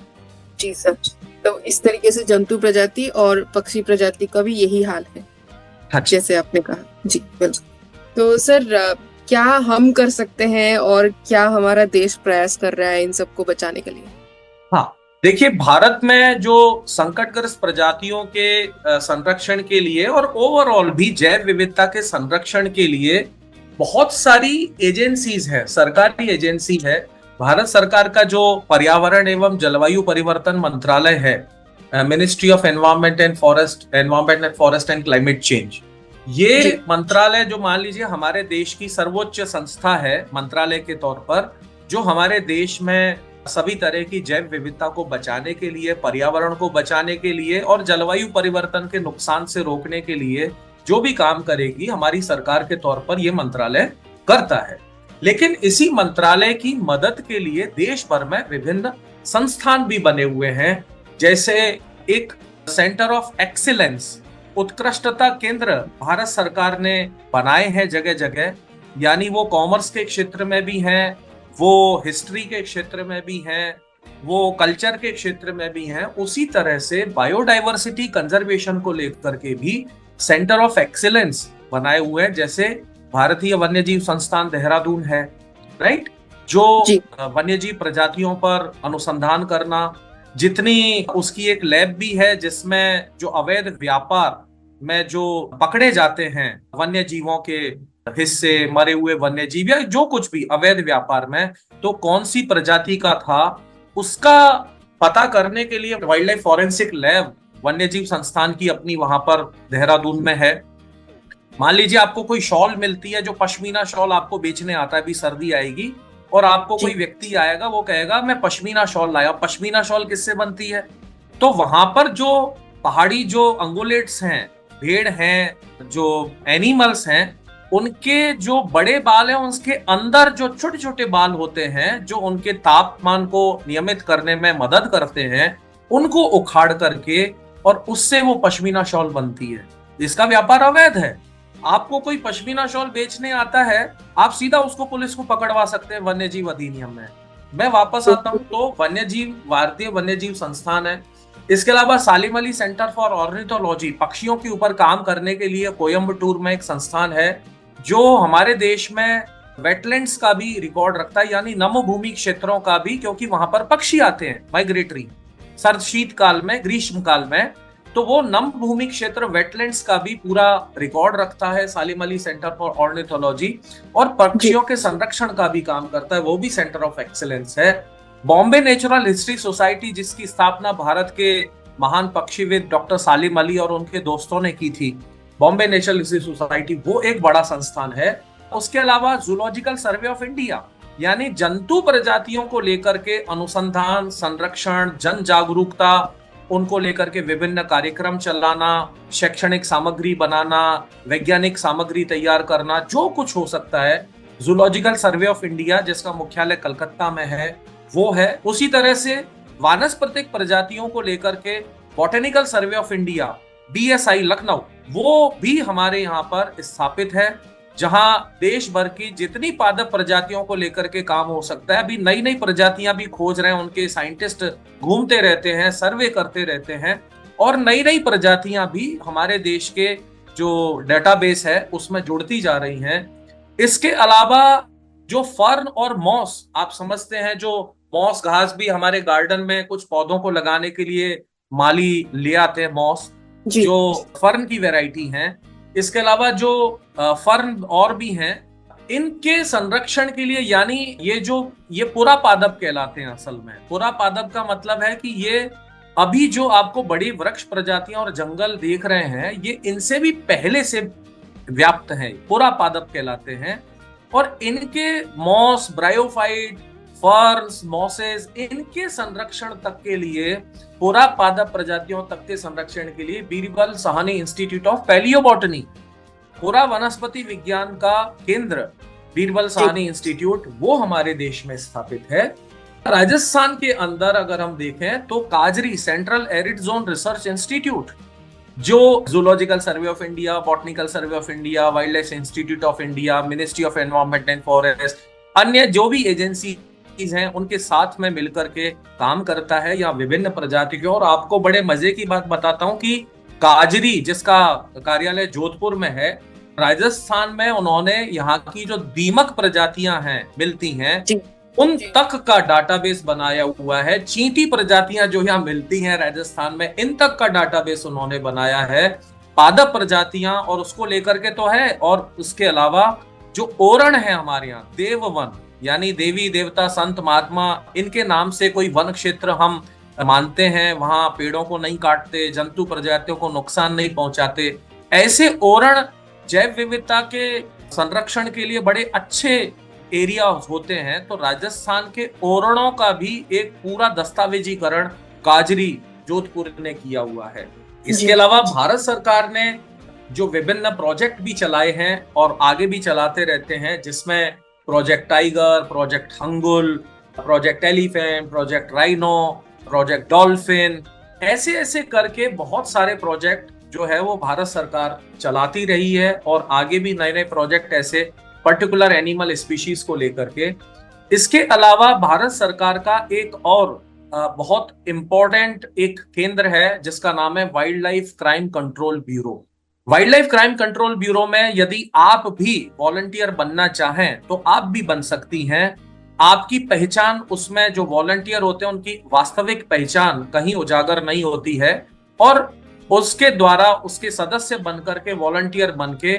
जी सर, तो इस तरीके से जंतु प्रजाति और पक्षी प्रजाति का भी यही हाल है, जैसे आपने कहा। जी बिल्कुल। तो सर, क्या हम कर सकते हैं और क्या हमारा देश प्रयास कर रहा है इन सबको बचाने के लिए? हाँ, देखिए, भारत में जो संकटग्रस्त प्रजातियों के संरक्षण के लिए और ओवरऑल भी जैव विविधता के संरक्षण के लिए बहुत सारी एजेंसीज है, सरकारी एजेंसी है। भारत सरकार का जो पर्यावरण एवं जलवायु परिवर्तन मंत्रालय है, ministry of environment and forest and climate change, ये मंत्रालय जो मान लीजिए हमारे देश की सर्वोच्च संस्था है मंत्रालय के तौर पर, जो हमारे देश में सभी तरह की जैव विविधता को बचाने के लिए, पर्यावरण को बचाने के लिए और जलवायु परिवर्तन के नुकसान से रोकने के लिए जो भी काम करेगी, हमारी सरकार के तौर पर यह मंत्रालय करता है। लेकिन इसी मंत्रालय की मदद के लिए देश भर में विभिन्न संस्थान भी बने हुए हैं, जैसे एक सेंटर ऑफ एक्सीलेंस, उत्कृष्टता केंद्र भारत सरकार ने बनाए हैं जगह जगह, यानी वो कॉमर्स के क्षेत्र में भी हैं, वो हिस्ट्री के क्षेत्र में भी हैं, वो कल्चर के क्षेत्र में भी हैं। उसी तरह से बायोडाइवर्सिटी कंजर्वेशन को लेकर के भी सेंटर ऑफ एक्सीलेंस बनाए हुए हैं, जैसे भारतीय वन्यजीव संस्थान देहरादून है, राइट, जो वन्यजीव प्रजातियों पर अनुसंधान करना, जितनी उसकी एक लैब भी है जिसमें जो अवैध व्यापार में जो पकड़े जाते हैं वन्य जीवों के हिस्से, मरे हुए वन्य जीव या जो कुछ भी अवैध व्यापार में, तो कौन सी प्रजाति का था उसका पता करने के लिए वाइल्ड लाइफ फॉरेंसिक लैब वन्यजीव संस्थान की अपनी वहां पर देहरादून में है। मान लीजिए आपको कोई शॉल मिलती है, जो पश्मीना शॉल आपको बेचने आता है, अभी सर्दी आएगी और आपको कोई व्यक्ति आएगा, वो कहेगा मैं पश्मीना शॉल लाया। पश्मीना शॉल किससे बनती है? तो वहां पर जो पहाड़ी जो अंगोलेट्स हैं, भेड़ हैं, जो एनिमल्स हैं, उनके जो बड़े बाल हैं, उसके अंदर जो छोटे छोटे बाल होते हैं, जो उनके तापमान को नियमित करने में मदद करते हैं, उनको उखाड़ करके और उससे वो पश्मीना शॉल बनती है। इसका व्यापार अवैध है। आपको कोई पश्मीना शॉल बेचने आता है, आप सीधा उसको पुलिस को पकड़वा सकते हैं वन्यजीव अधिनियम में। मैं वापस आता हूं तो वन्यजीव, भारतीय वन्यजीव संस्थान है। इसके अलावा सालिम अली सेंटर फॉर ऑर्निथोलॉजी, पक्षियों के ऊपर काम करने के लिए कोयम्बटूर में एक संस्थान है, जो हमारे देश में वेटलैंड्स का भी रिकॉर्ड रखता है, यानी नम भूमि क्षेत्रों का भी, क्योंकि वहां पर पक्षी आते हैं माइग्रेटरी, सर्द शीतकाल में, ग्रीष्म काल में, तो वो नम भूमि क्षेत्र वेटलैंड्स का भी पूरा रिकॉर्ड रखता है सालिम अली सेंटर फॉर ऑर्निथोलॉजी, और पक्षियों के संरक्षण का भी काम करता है, वो भी सेंटर ऑफ एक्सीलेंस है। बॉम्बे नेचुरल हिस्ट्री सोसाइटी, जिसकी स्थापना भारत के महान पक्षीविद डॉक्टर सालिम अली और उनके दोस्तों ने की थी, बॉम्बे नेचुरल हिस्ट्री सोसाइटी, वो एक बड़ा संस्थान है। उसके अलावा जूलॉजिकल सर्वे ऑफ इंडिया, यानी जंतु प्रजातियों को लेकर के अनुसंधान, संरक्षण, जन जागरूकता उनको लेकर के विभिन्न कार्यक्रम चलाना, शैक्षणिक सामग्री बनाना, वैज्ञानिक सामग्री तैयार करना, जो कुछ हो सकता है। जूलॉजिकल सर्वे ऑफ इंडिया जिसका मुख्यालय कलकत्ता में है वो है। उसी तरह से वानस्पतिक प्रजातियों को लेकर के botanical survey of India BSI Lucknow वो भी हमारे यहाँ पर स्थापित है, जहां देश भर की जितनी पादप प्रजातियों को लेकर के काम हो सकता है। अभी नई नई प्रजातियां भी खोज रहे हैं, उनके साइंटिस्ट घूमते रहते हैं, सर्वे करते रहते हैं और नई नई प्रजातियां भी हमारे देश के जो डेटाबेस है उसमें जुड़ती जा रही हैं। इसके अलावा जो फर्न और मॉस, आप समझते हैं, जो मॉस घास भी हमारे गार्डन में कुछ पौधों को लगाने के लिए माली ले आते हैं, मॉस जो फर्न की वैरायटी हैं। इसके अलावा जो फर्न और भी हैं, इनके संरक्षण के लिए, यानी ये पूरा पादप कहलाते हैं। असल में पूरा पादप का मतलब है कि ये अभी जो आपको बड़ी वृक्ष प्रजातियां और जंगल देख रहे हैं, ये इनसे भी पहले से व्याप्त हैं, पूरा पादप कहलाते हैं। और इनके मॉस, ब्रायोफाइट, फर्न्स, मॉसेस, इनके संरक्षण तक के लिए, पूरा पादप प्रजातियों तक के संरक्षण के लिए Birbal Sahni institute of palaeobotany, पूरा वनस्पति विज्ञान का केंद्र बीरबल साहनी इंस्टीट्यूट, वो हमारे देश में स्थापित है। राजस्थान के अंदर अगर हम देखें तो काजरी central arid zone research institute, जो zoological survey of India, botanical survey of India, wildlife institute of India, ministry of environment and forest, अन्य जो भी एजेंसी हैं उनके साथ में मिलकर के काम करता है या विभिन्न प्रजातियों। और आपको बड़े मजे की बात बताता हूं कि काजरी, जिसका कार्यालय जोधपुर में है, राजस्थान में उन्होंने यहाँ की जो दीमक प्रजातियां हैं मिलती हैं उन तक का डाटाबेस बनाया हुआ है। चींटी प्रजातियां जो यहाँ मिलती हैं राजस्थान में, इन तक का डाटाबेस उन्होंने बनाया है। पादप प्रजातियां और उसको लेकर के तो है, और उसके अलावा जो ओरण है हमारे यहाँ, देववन, यानी देवी देवता संत महात्मा, इनके नाम से कोई वन क्षेत्र हम मानते हैं, वहां पेड़ों को नहीं काटते, जंतु प्रजातियों को नुकसान नहीं पहुंचाते, ऐसे ओरण जैव विविधता के संरक्षण के लिए बड़े अच्छे एरिया होते हैं। तो राजस्थान के ओरणों का भी एक पूरा दस्तावेजीकरण काजरी जोधपुर ने किया हुआ है। इसके अलावा भारत सरकार ने जो विभिन्न प्रोजेक्ट भी चलाए हैं और आगे भी चलाते रहते हैं, जिसमें project tiger, project hangul, project elephant, project rhino, project dolphin, ऐसे करके बहुत सारे प्रोजेक्ट जो है वो भारत सरकार चलाती रही है और आगे भी नए नए प्रोजेक्ट ऐसे पर्टिकुलर एनिमल स्पीशीज को लेकर के। इसके अलावा भारत सरकार का एक और बहुत इंपॉर्टेंट एक केंद्र है जिसका नाम है wild life crime control bureau. Wild life crime control bureau में यदि आप भी वॉलंटियर बनना चाहें तो आप भी बन सकती हैं। आपकी पहचान, उसमें जो वॉलंटियर होते हैं उनकी वास्तविक पहचान कहीं उजागर नहीं होती है, और उसके द्वारा उसके सदस्य बनकर के, वॉलंटियर बन के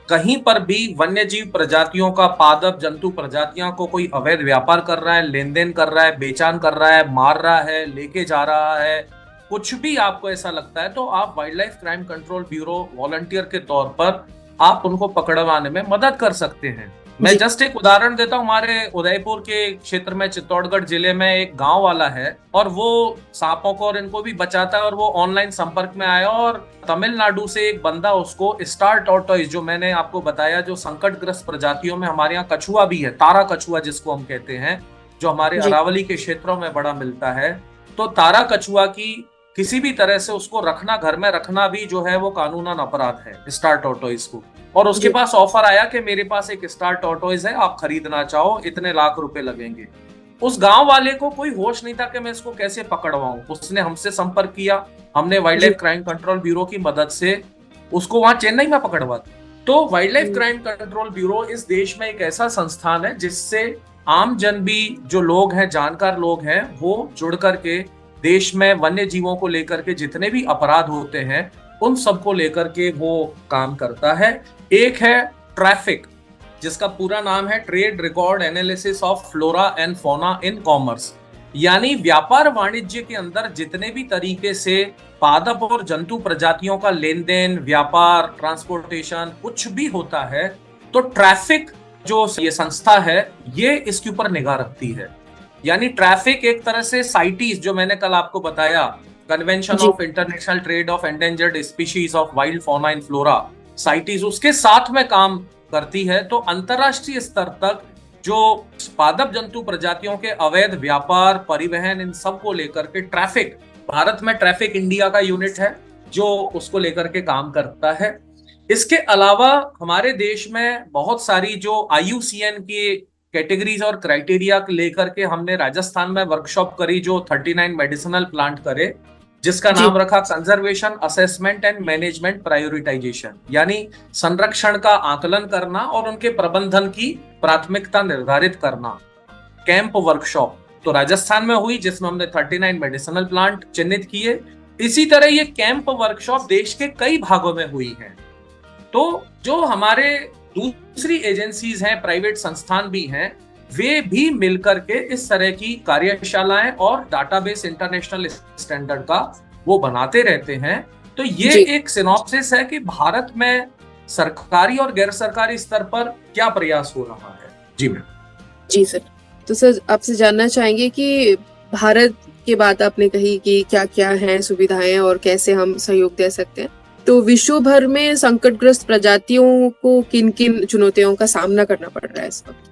कहीं पर भी वन्य जीव प्रजातियों का, पादप जंतु प्रजातियों को कोई अवैध व्यापार कर रहा है, लेन देन कर रहा है, बेचान कर रहा है, मार रहा है, लेके जा रहा है, कुछ भी आपको ऐसा लगता है, तो आप wild life crime control bureau volunteer के तौर पर आप उनको पकड़वाने में मदद कर सकते हैं। मैं जस्ट एक उदाहरण देता हूँ। हमारे उदयपुर के क्षेत्र में, चित्तौड़गढ़ जिले में एक गांव वाला है और वो सांपों को और इनको भी बचाता है, और वो ऑनलाइन संपर्क में आया और तमिलनाडु से एक बंदा उसको स्टार टॉर्टोइस, जो मैंने आपको बताया, जो संकटग्रस्त प्रजातियों में हमारे यहाँ कछुआ भी है, तारा कछुआ जिसको हम कहते हैं, जो हमारे अरावली के क्षेत्रों में बड़ा मिलता है, तो तारा कछुआ की किसी भी तरह से उसको रखना, घर में रखना भी जो है वो कानूनन अपराध है स्टार टॉर्टोइस को। और उसके पास ऑफर आया कि मेरे पास एक स्टार टॉर्टोइस है, आप खरीदना चाहो, इतने लाख रुपए लगेंगे। उस गांव वाले को कोई होश नहीं था कि मैं इसको कैसे पकड़वाऊं। उसने हमसे संपर्क किया, हमने wild life crime control bureau की मदद से उसको वहां चेन्नई में पकड़वा दिया। तो wild life crime control bureau इस देश में एक ऐसा संस्थान है जिससे आम जन भी, जो लोग हैं, जानकार लोग हैं, वो जुड़ करके देश में वन्य जीवों को लेकर के जितने भी अपराध होते हैं उन सबको लेकर के वो काम करता है। एक है ट्रैफिक, जिसका पूरा नाम है trade record analysis of flora and fauna in commerce, यानी व्यापार वाणिज्य के अंदर जितने भी तरीके से पादप और जंतु प्रजातियों का लेन देन, व्यापार, ट्रांसपोर्टेशन कुछ भी होता है, तो ट्रैफिक जो ये संस्था है ये इसके ऊपर निगाह रखती है। यानी ट्रैफिक एक तरह से साइटीज, जो मैंने कल आपको बताया कन्वेंशन जी of international trade of endangered species of wild fauna and flora, CITES, उसके साथ में काम करती है। तो अंतरराष्ट्रीय स्तर तक जो पादप जंतु प्रजातियों के अवैध व्यापार, परिवहन, इन सब को लेकर के ट्रैफिक, भारत में ट्रैफिक इंडिया का यूनिट है जो उसको लेकर के काम करता है। इसके अलावा हमारे देश में बहुत सारी जो IUCN की कैटेगरीज और क्राइटेरिया लेकर के हमने राजस्थान में वर्कशॉप करी, जो 39 मेडिसिनल प्लांट करे, जिसका जी नाम रखा conservation assessment and management prioritisation, यानी संरक्षण का आकलन करना और उनके प्रबंधन की प्राथमिकता निर्धारित करना। कैंप वर्कशॉप तो राजस्थान में हुई जिसमें हमने 39 मेडिसिनल प्लांट चिन्हित किए। इसी तरह ये कैंप वर्कशॉप देश के कई भागों में हुई हैं। तो जो हमारे दूसरी एजेंसीज हैं, प्राइवेट संस्थान भी हैं, वे भी मिलकर के इस तरह की कार्यशालाएं और डाटाबेस इंटरनेशनल स्टैंडर्ड का वो बनाते रहते हैं। तो ये जी एक सिनॉप्सिस है कि भारत में सरकारी और गैर सरकारी स्तर पर क्या प्रयास हो रहा है। जी मैम। जी सर। तो सर आपसे जानना चाहेंगे कि भारत के बात आपने कही कि क्या क्या हैं सुविधाएं और कैसे हम सहयोग दे सकते हैं, तो विश्व भर में संकटग्रस्त प्रजातियों को किन किन चुनौतियों का सामना करना पड़ रहा है इस वक्त?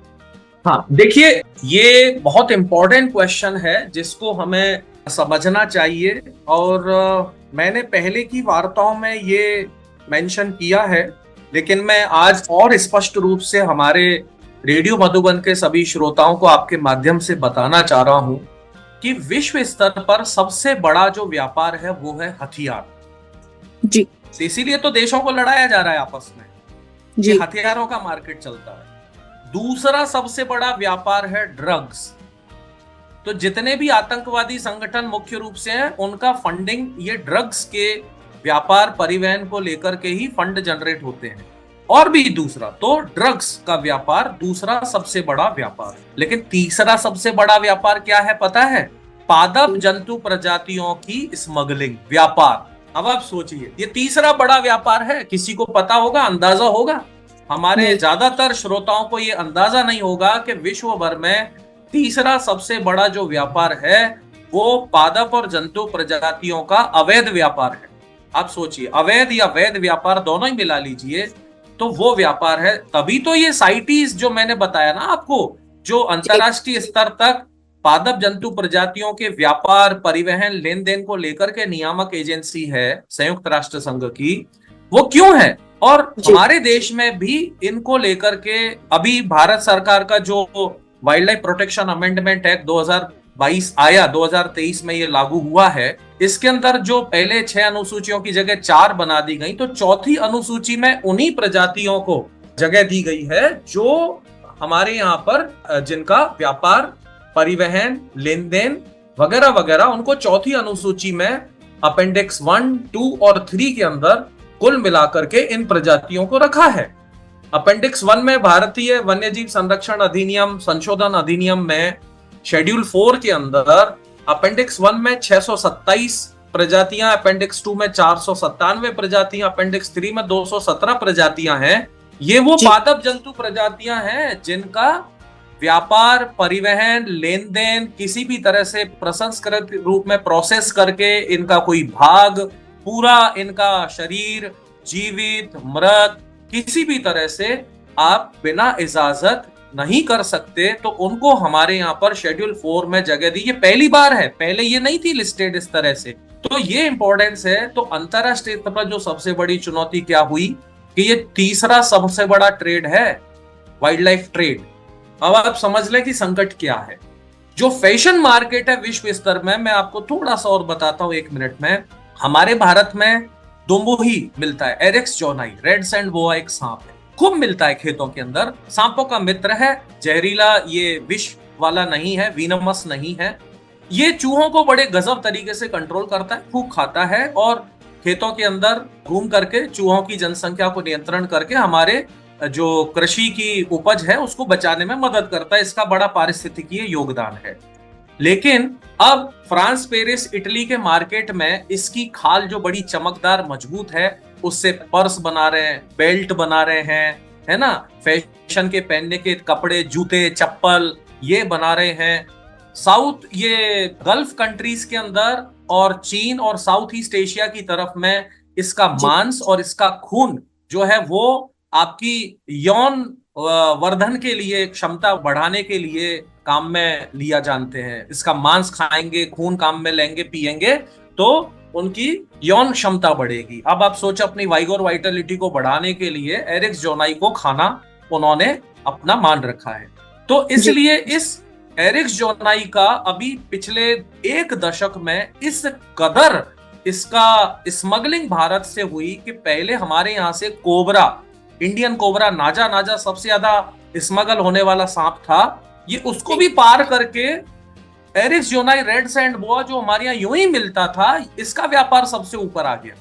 हाँ, देखिए, ये बहुत इंपॉर्टेंट क्वेश्चन है जिसको हमें समझना चाहिए। और मैंने पहले की वार्ताओं में ये मेंशन किया है, लेकिन मैं आज और स्पष्ट रूप से हमारे रेडियो मधुबन के सभी श्रोताओं को आपके माध्यम से बताना चाह रहा हूं कि विश्व स्तर पर सबसे बड़ा जो व्यापार है वो है हथियार। जी इसीलिए तो देशों को लड़ाया जा रहा है आपस में, जी ये हथियारों का मार्केट चलता है। दूसरा सबसे बड़ा व्यापार है ड्रग्स। तो जितने भी आतंकवादी संगठन मुख्य रूप से हैं, उनका फंडिंग ये ड्रग्स के व्यापार, परिवहन को लेकर के ही फंड जनरेट होते हैं। और भी दूसरा, तो ड्रग्स का व्यापार दूसरा सबसे बड़ा व्यापार। लेकिन तीसरा सबसे बड़ा व्यापार क्या है पता है? पादप जंतु प्रजातियों की स्मगलिंग व्यापार। अब आप सोचिए, ये तीसरा बड़ा व्यापार है। किसी को पता होगा, अंदाजा होगा? हमारे ज्यादातर श्रोताओं को ये अंदाजा नहीं होगा कि विश्व भर में तीसरा सबसे बड़ा जो व्यापार है वो पादप और जंतु प्रजातियों का अवैध व्यापार है। आप सोचिए, अवैध या वैध व्यापार दोनों ही मिला लीजिए तो वो व्यापार है। तभी तो ये साइटीज जो मैंने बताया ना आपको, जो अंतरराष्ट्रीय स्तर तक पादप जंतु प्रजातियों के व्यापार, परिवहन, लेन देन को लेकर के नियामक एजेंसी है संयुक्त राष्ट्र संघ की, वो क्यों है? और हमारे देश में भी इनको लेकर के अभी भारत सरकार का जो wild life protection amendment act 2022 आया, 2023 में ये लागू हुआ है। इसके अंदर जो पहले 6 अनुसूचियों की जगह 4 बना दी गई, तो चौथी अनुसूची में उन्हीं प्रजातियों को जगह दी गई है जो हमारे यहाँ पर जिनका व्यापार, परिवहन, लेन देन वगैरह वगैरह, उनको चौथी अनुसूची में अपेंडिक्स 1, 2 और 3 के अंदर कुल मिलाकर के इन प्रजातियों को रखा है। अपेंडिक्स 1 में भारतीय वन्यजीव संरक्षण अधिनियम संशोधन अधिनियम में शेड्यूल 4 के अंदर अपेंडिक्स 1 में 627 प्रजातियां, अपेंडिक्स 2 में 497 प्रजातियां, अपेंडिक्स 3 में 217 प्रजातियां हैं। ये वो पादप जंतु प्रजातियां हैं जिनका व्यापार, परिवहन, लेन देन किसी भी तरह से प्रसंस्कृत रूप में प्रोसेस करके इनका कोई भाग, पूरा इनका शरीर जीवित, मृत, किसी भी तरह से आप बिना इजाजत नहीं कर सकते, तो उनको हमारे यहाँ पर शेड्यूल 4 में जगह दी। ये पहली बार है, पहले ये नहीं थी लिस्टेड इस तरह से। तो ये इंपॉर्टेंस है। तो अंतरराष्ट्रीय स्तर पर जो सबसे बड़ी चुनौती क्या हुई कि ये तीसरा सबसे बड़ा ट्रेड है, वाइल्ड लाइफ ट्रेड। अब आप समझ लें कि संकट क्या है। जो फैशन मार्केट है विश्व स्तर में, मैं आपको थोड़ा सा और बताता हूं 1 मिनट में। हमारे भारत में दोमुही मिलता है, एरिक्स जोनाई, रेड सैंड बोआ एक सांप है, खूब मिलता है खेतों के अंदर। सांपों का मित्र है, जहरीला, ये विष वाला नहीं है, वीनमस नहीं है। ये चूहों को बड़े गजब तरीके से कंट्रोल करता है, खूब खाता है और खेतों के अंदर घूम करके चूहों की जनसंख्या को नियंत्रण करके हमारे जो कृषि की उपज है उसको बचाने में मदद करता है। इसका बड़ा पारिस्थितिकीय योगदान है। लेकिन अब फ्रांस, पेरिस, इटली के मार्केट में इसकी खाल जो बड़ी चमकदार, मजबूत है, उससे पर्स बना रहे हैं, बेल्ट बना रहे हैं, है ना, फैशन के पहनने के कपड़े, जूते, चप्पल ये बना रहे हैं। साउथ, ये गल्फ कंट्रीज के अंदर और चीन और साउथ ईस्ट एशिया की तरफ में इसका जी मांस और इसका खून जो है वो आपकी यौन वर्धन के लिए, क्षमता बढ़ाने के लिए काम में लिया जानते हैं। इसका मांस खाएंगे, खून काम में लेंगे, पिएंगे तो उनकी यौन क्षमता बढ़ेगी। अब आप सोचो, अपनी वाइगोर वाइटलिटी को बढ़ाने के लिए एरिक्स जोनाई को खाना उन्होंने अपना मान रखा है। तो जी इसलिए इस एरिक्स जोनाई का अभी पिछले 1 दशक में इस कदर इसका स्मगलिंग भारत से हुई कि पहले हमारे यहाँ से कोबरा, इंडियन कोबरा, नाजा नाजा सबसे ज्यादा स्मगल होने वाला सांप था, ये उसको भी पार करके एरिक्स जोनाई रेड सैंड बोआ जो हमारे यहाँ यूं ही मिलता था, इसका व्यापार सबसे ऊपर आ गया।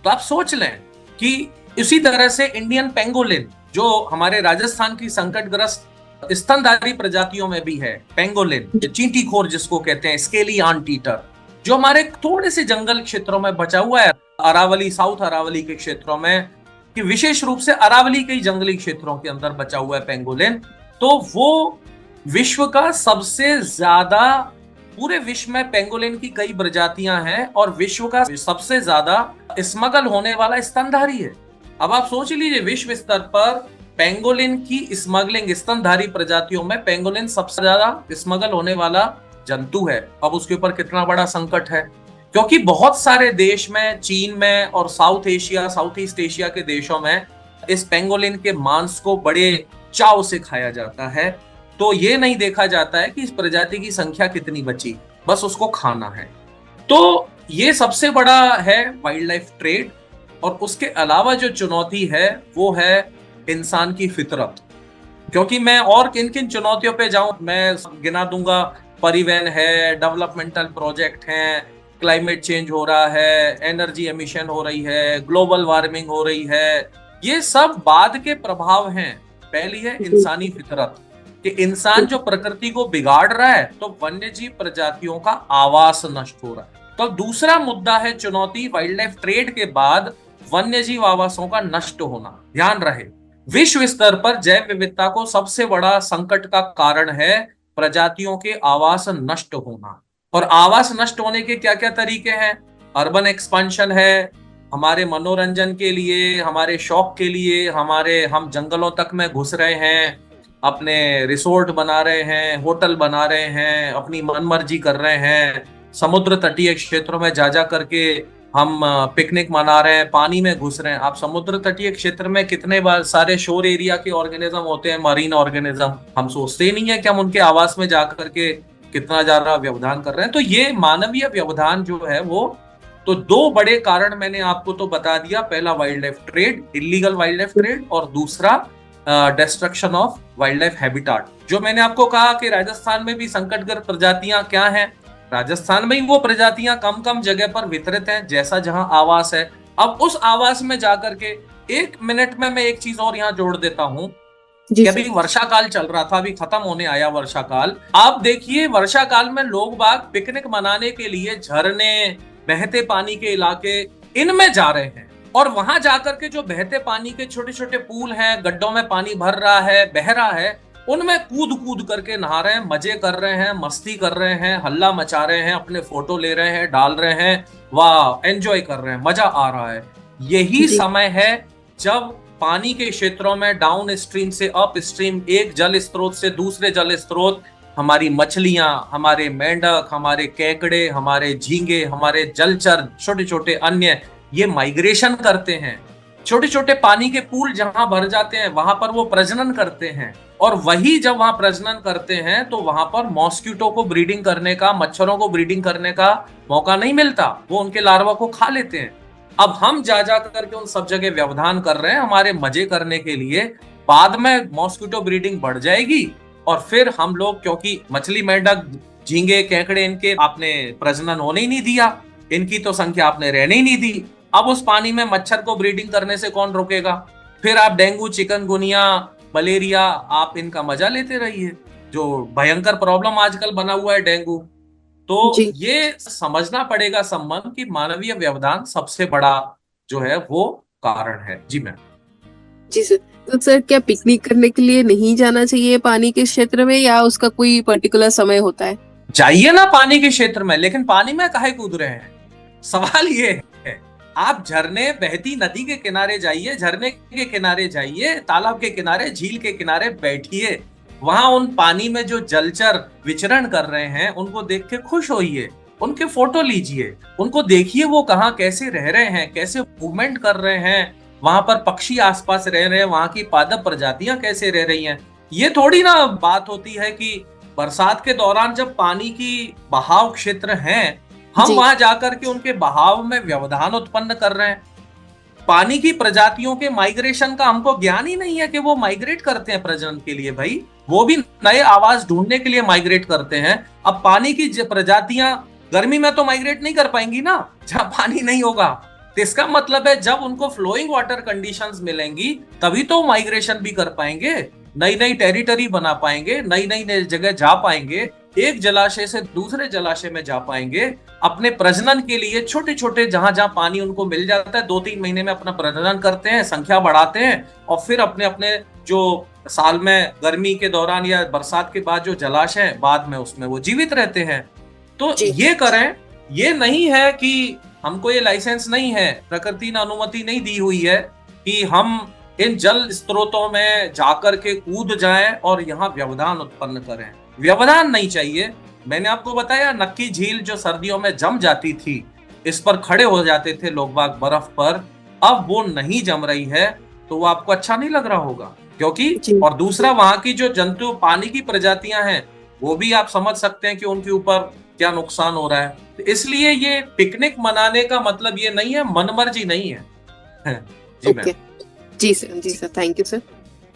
तो आप सोच लें कि इसी तरह से इंडियन पेंगोलिन जो हमारे राजस्थान की संकटग्रस्त स्तनधारी प्रजातियों में भी है, पेंगोलिन, चींटी खोर जिसको कहते हैं, स्केली आंट ईटर, जो हमारे थोड़े से जंगल क्षेत्रों में बचा हुआ है, अरावली, साउथ अरावली के क्षेत्रों में, कि विशेष रूप से अरावली के जंगली क्षेत्रों के अंदर बचा हुआ है पेंगोलिन। तो वो विश्व का सबसे ज्यादा, पूरे विश्व में पेंगोलिन की कई प्रजातियां हैं और विश्व का सबसे ज्यादा स्मगल होने वाला स्तनधारी है। अब आप सोच लीजिए, विश्व स्तर पर पेंगोलिन की स्मगलिंग, स्तनधारी प्रजातियों में पेंगोलिन सबसे ज्यादा स्मगल होने वाला जंतु है। अब उसके ऊपर कितना बड़ा संकट है, क्योंकि बहुत सारे देश में, चीन में और south Asia, south east Asia के देशों में इस पेंगोलिन के मांस को बड़े चाव से खाया जाता है। तो ये नहीं देखा जाता है कि इस प्रजाति की संख्या कितनी बची, बस उसको खाना है। तो ये सबसे बड़ा है वाइल्ड लाइफ ट्रेड। और उसके अलावा जो चुनौती है वो है इंसान की फितरत। क्योंकि मैं और किन किन चुनौतियों पे जाऊं, मैं गिना दूंगा, परिवहन है, डेवलपमेंटल प्रोजेक्ट हैं, क्लाइमेट चेंज हो रहा है, एनर्जी एमिशन हो रही है, ग्लोबल वार्मिंग हो रही है, ये सब बाद के प्रभाव हैं। पहली है इंसानी फितरत, कि इंसान जो प्रकृति को बिगाड़ रहा है, तो वन्यजीव प्रजातियों का आवास नष्ट हो रहा है। तो दूसरा मुद्दा है चुनौती वाइल्ड लाइफ ट्रेड के बाद वन्यजीव आवासों का नष्ट होना। ध्यान रहे, विश्व स्तर पर जैव विविधता को सबसे बड़ा संकट का कारण है प्रजातियों के आवास नष्ट होना। और आवास नष्ट होने के क्या क्या तरीके हैं? अर्बन एक्सपेंशन है, हमारे मनोरंजन के लिए, हमारे शौक के लिए, हम जंगलों तक में घुस रहे हैं, अपने रिसोर्ट बना रहे हैं, होटल बना रहे हैं, अपनी मनमर्जी कर रहे हैं, समुद्र तटीय क्षेत्रों में जा करके हम पिकनिक मना रहे हैं, पानी में घुस रहे हैं। आप समुद्र तटीय क्षेत्र में कितने बार सारे शोर एरिया के ऑर्गेनिज्म होते हैं, मरीन ऑर्गेनिज्म, हम सोचते ही नहीं है कि हम उनके आवास में जा करके कितना ज्यादा व्यवधान कर रहे हैं। तो ये मानवीय व्यवधान जो है वो, तो 2 बड़े कारण मैंने आपको तो बता दिया। पहला wild life trade, illegal wild life trade, और दूसरा destruction of wild life habitat. जो मैंने आपको कहा कि राजस्थान में भी संकटग्रस्त प्रजातियां क्या हैं, राजस्थान में ही वो प्रजातियां कम कम जगह पर वितरित हैं, जैसा जहां आवास है। अब उस आवास में जाकर के 1 मिनट में मैं एक चीज और यहाँ जोड़ देता हूं कि अभी वर्षा काल चल रहा था, अभी खत्म होने आया वर्षा काल। आप देखिए, वर्षा काल में लोग बाग पिकनिक मनाने के लिए झरने, बहते पानी के इलाके, इनमें जा रहे हैं। और वहां जाकर के जो बहते पानी के छोटे छोटे पूल हैं, गड्ढों में पानी भर रहा है, बह रहा है, उनमें कूद कूद करके नहा रहे हैं, मजे कर रहे हैं, मस्ती कर रहे हैं, हल्ला मचा रहे हैं, अपने फोटो ले रहे हैं, डाल रहे हैं, वाह, एंजॉय कर रहे हैं, मजा आ रहा है। यही समय है जब पानी के क्षेत्रों में डाउन स्ट्रीम से अप स्ट्रीम, एक जल स्रोत से दूसरे जल स्रोत, हमारी मछलियां, हमारे मेंढक, हमारे केकड़े, हमारे झींगे, हमारे जलचर, छोटे छोटे अन्य, ये माइग्रेशन करते हैं। छोटे छोटे पानी के पूल जहां भर जाते हैं, वहां पर वो प्रजनन करते हैं। और वही जब वहां प्रजनन करते हैं तो वहां पर मॉस्किटो को ब्रीडिंग करने का, मच्छरों को ब्रीडिंग करने का मौका नहीं मिलता, वो उनके लार्वा को खा लेते हैं। अब हम जा करके उन सब जगह व्यवधान कर रहे हैं हमारे मजे करने के लिए। बाद में मॉस्किटो ब्रीडिंग बढ़ जाएगी और फिर हम लोग, क्योंकि मछली, मेंढक, झींगे, केकड़े, इनके आपने प्रजनन होने ही नहीं दिया, इनकी तो संख्या आपने रहने ही नहीं दी। अब उस पानी में मच्छर को ब्रीडिंग करने से कौन रोकेगा? फिर आप डेंगू, चिकनगुनिया, मलेरिया, आप इनका मजा लेते रहिए, जो भयंकर प्रॉब्लम आजकल बना हुआ है डेंगू। तो ये समझना पड़ेगा संबंध कि मानवीय व्यवधान सबसे बड़ा जो है वो कारण है। जी मैम। जी सर, तो सर क्या पिकनिक करने के लिए नहीं जाना चाहिए पानी के क्षेत्र में, या उसका कोई पर्टिकुलर समय होता है? जाइए ना पानी के क्षेत्र में, लेकिन पानी में काहे कूद रहे हैं? सवाल ये है, आप झरने, बहती नदी के किनारे जाइए, झरने के किनारे जाइए, तालाब के किनारे, झील के किनारे बैठिए, वहां उन पानी में जो जलचर विचरण कर रहे हैं उनको देख के खुश होइए, उनके फोटो लीजिए, उनको देखिए वो कहाँ कैसे रह रहे हैं, कैसे मूवमेंट कर रहे हैं, वहां पर पक्षी आसपास रह रहे हैं, वहां की पादप प्रजातियां कैसे रह रही हैं। ये थोड़ी ना बात होती है कि बरसात के दौरान जब पानी की बहाव क्षेत्र हैं, हम जी वहां जाकर के उनके बहाव में व्यवधान उत्पन्न कर रहे हैं। पानी की प्रजातियों के माइग्रेशन का हमको ज्ञान ही नहीं है कि वो माइग्रेट करते हैं प्रजनन के लिए। भाई वो भी नए आवास ढूंढने के लिए माइग्रेट करते हैं। अब पानी की प्रजातियां गर्मी में तो माइग्रेट नहीं कर पाएंगी ना, जहां पानी नहीं होगा। तो इसका मतलब है जब उनको फ्लोइंग वाटर कंडीशंस मिलेंगी तभी तो माइग्रेशन भी कर पाएंगे, नई नई टेरिटरी बना पाएंगे, नई नई जगह जा पाएंगे, एक जलाशय से दूसरे जलाशय में जा पाएंगे, अपने प्रजनन के लिए छोटे छोटे जहां जहां पानी उनको मिल जाता है 2-3 महीने में अपना प्रजनन करते हैं, संख्या बढ़ाते हैं और फिर अपने अपने जो साल में गर्मी के दौरान या बरसात के बाद जो जलाशय है बाद में उसमें वो जीवित रहते हैं। तो जी ये करें। ये नहीं है कि हमको ये लाइसेंस नहीं है, प्रकृति ने अनुमति नहीं दी हुई है कि हम इन जल स्रोतों में जाकर के कूद जाएं और यहाँ व्यवधान उत्पन्न करें। व्यवधान नहीं चाहिए। मैंने आपको बताया नक्की झील जो सर्दियों में जम जाती थी, इस पर खड़े हो जाते थे लोग बाग बर्फ पर, अब वो नहीं जम रही है तो वो आपको अच्छा नहीं लग रहा होगा क्योंकि। जी और दूसरा वहां की जो जंतु पानी की प्रजातियां हैं वो भी आप समझ सकते हैं कि उनके ऊपर क्या नुकसान हो रहा है। तो इसलिए ये पिकनिक मनाने का मतलब ये नहीं है, मनमर्जी नहीं है। जी मैम। ओके। जी सर, थैंक यू सर।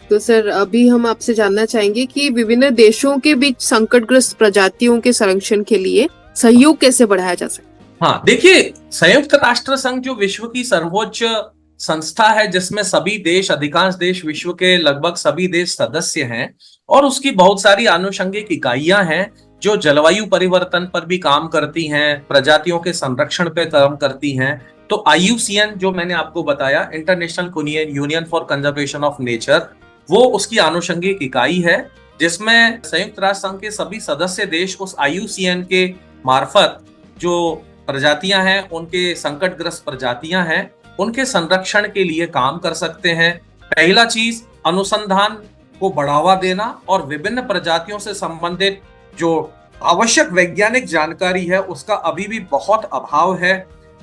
तो सर अभी हम आपसे जानना चाहेंगे कि विभिन्न देशों के बीच संकटग्रस्त प्रजातियों के संरक्षण के लिए सहयोग कैसे बढ़ाया जा सकता हाँ देखिए, संयुक्त राष्ट्र संघ जो विश्व की सर्वोच्च संस्था है जिसमें सभी देश, अधिकांश देश, विश्व के लगभग सभी देश सदस्य हैं और उसकी बहुत सारी आनुषंगिक इकाइयां हैं जो जलवायु परिवर्तन पर भी काम करती हैं, प्रजातियों के संरक्षण पे काम करती हैं। तो IUCN जो मैंने आपको बताया, international union for conservation of nature, वो उसकी आनुषंगिक इकाई है जिसमें संयुक्त राष्ट्र संघ के सभी सदस्य देश उस IUCN के मार्फत जो प्रजातियां हैं, उनके संकटग्रस्त प्रजातियां हैं, उनके संरक्षण के लिए काम कर सकते हैं। पहला चीज अनुसंधान को बढ़ावा देना और विभिन्न प्रजातियों से संबंधित जो आवश्यक वैज्ञानिक जानकारी है उसका अभी भी बहुत अभाव है।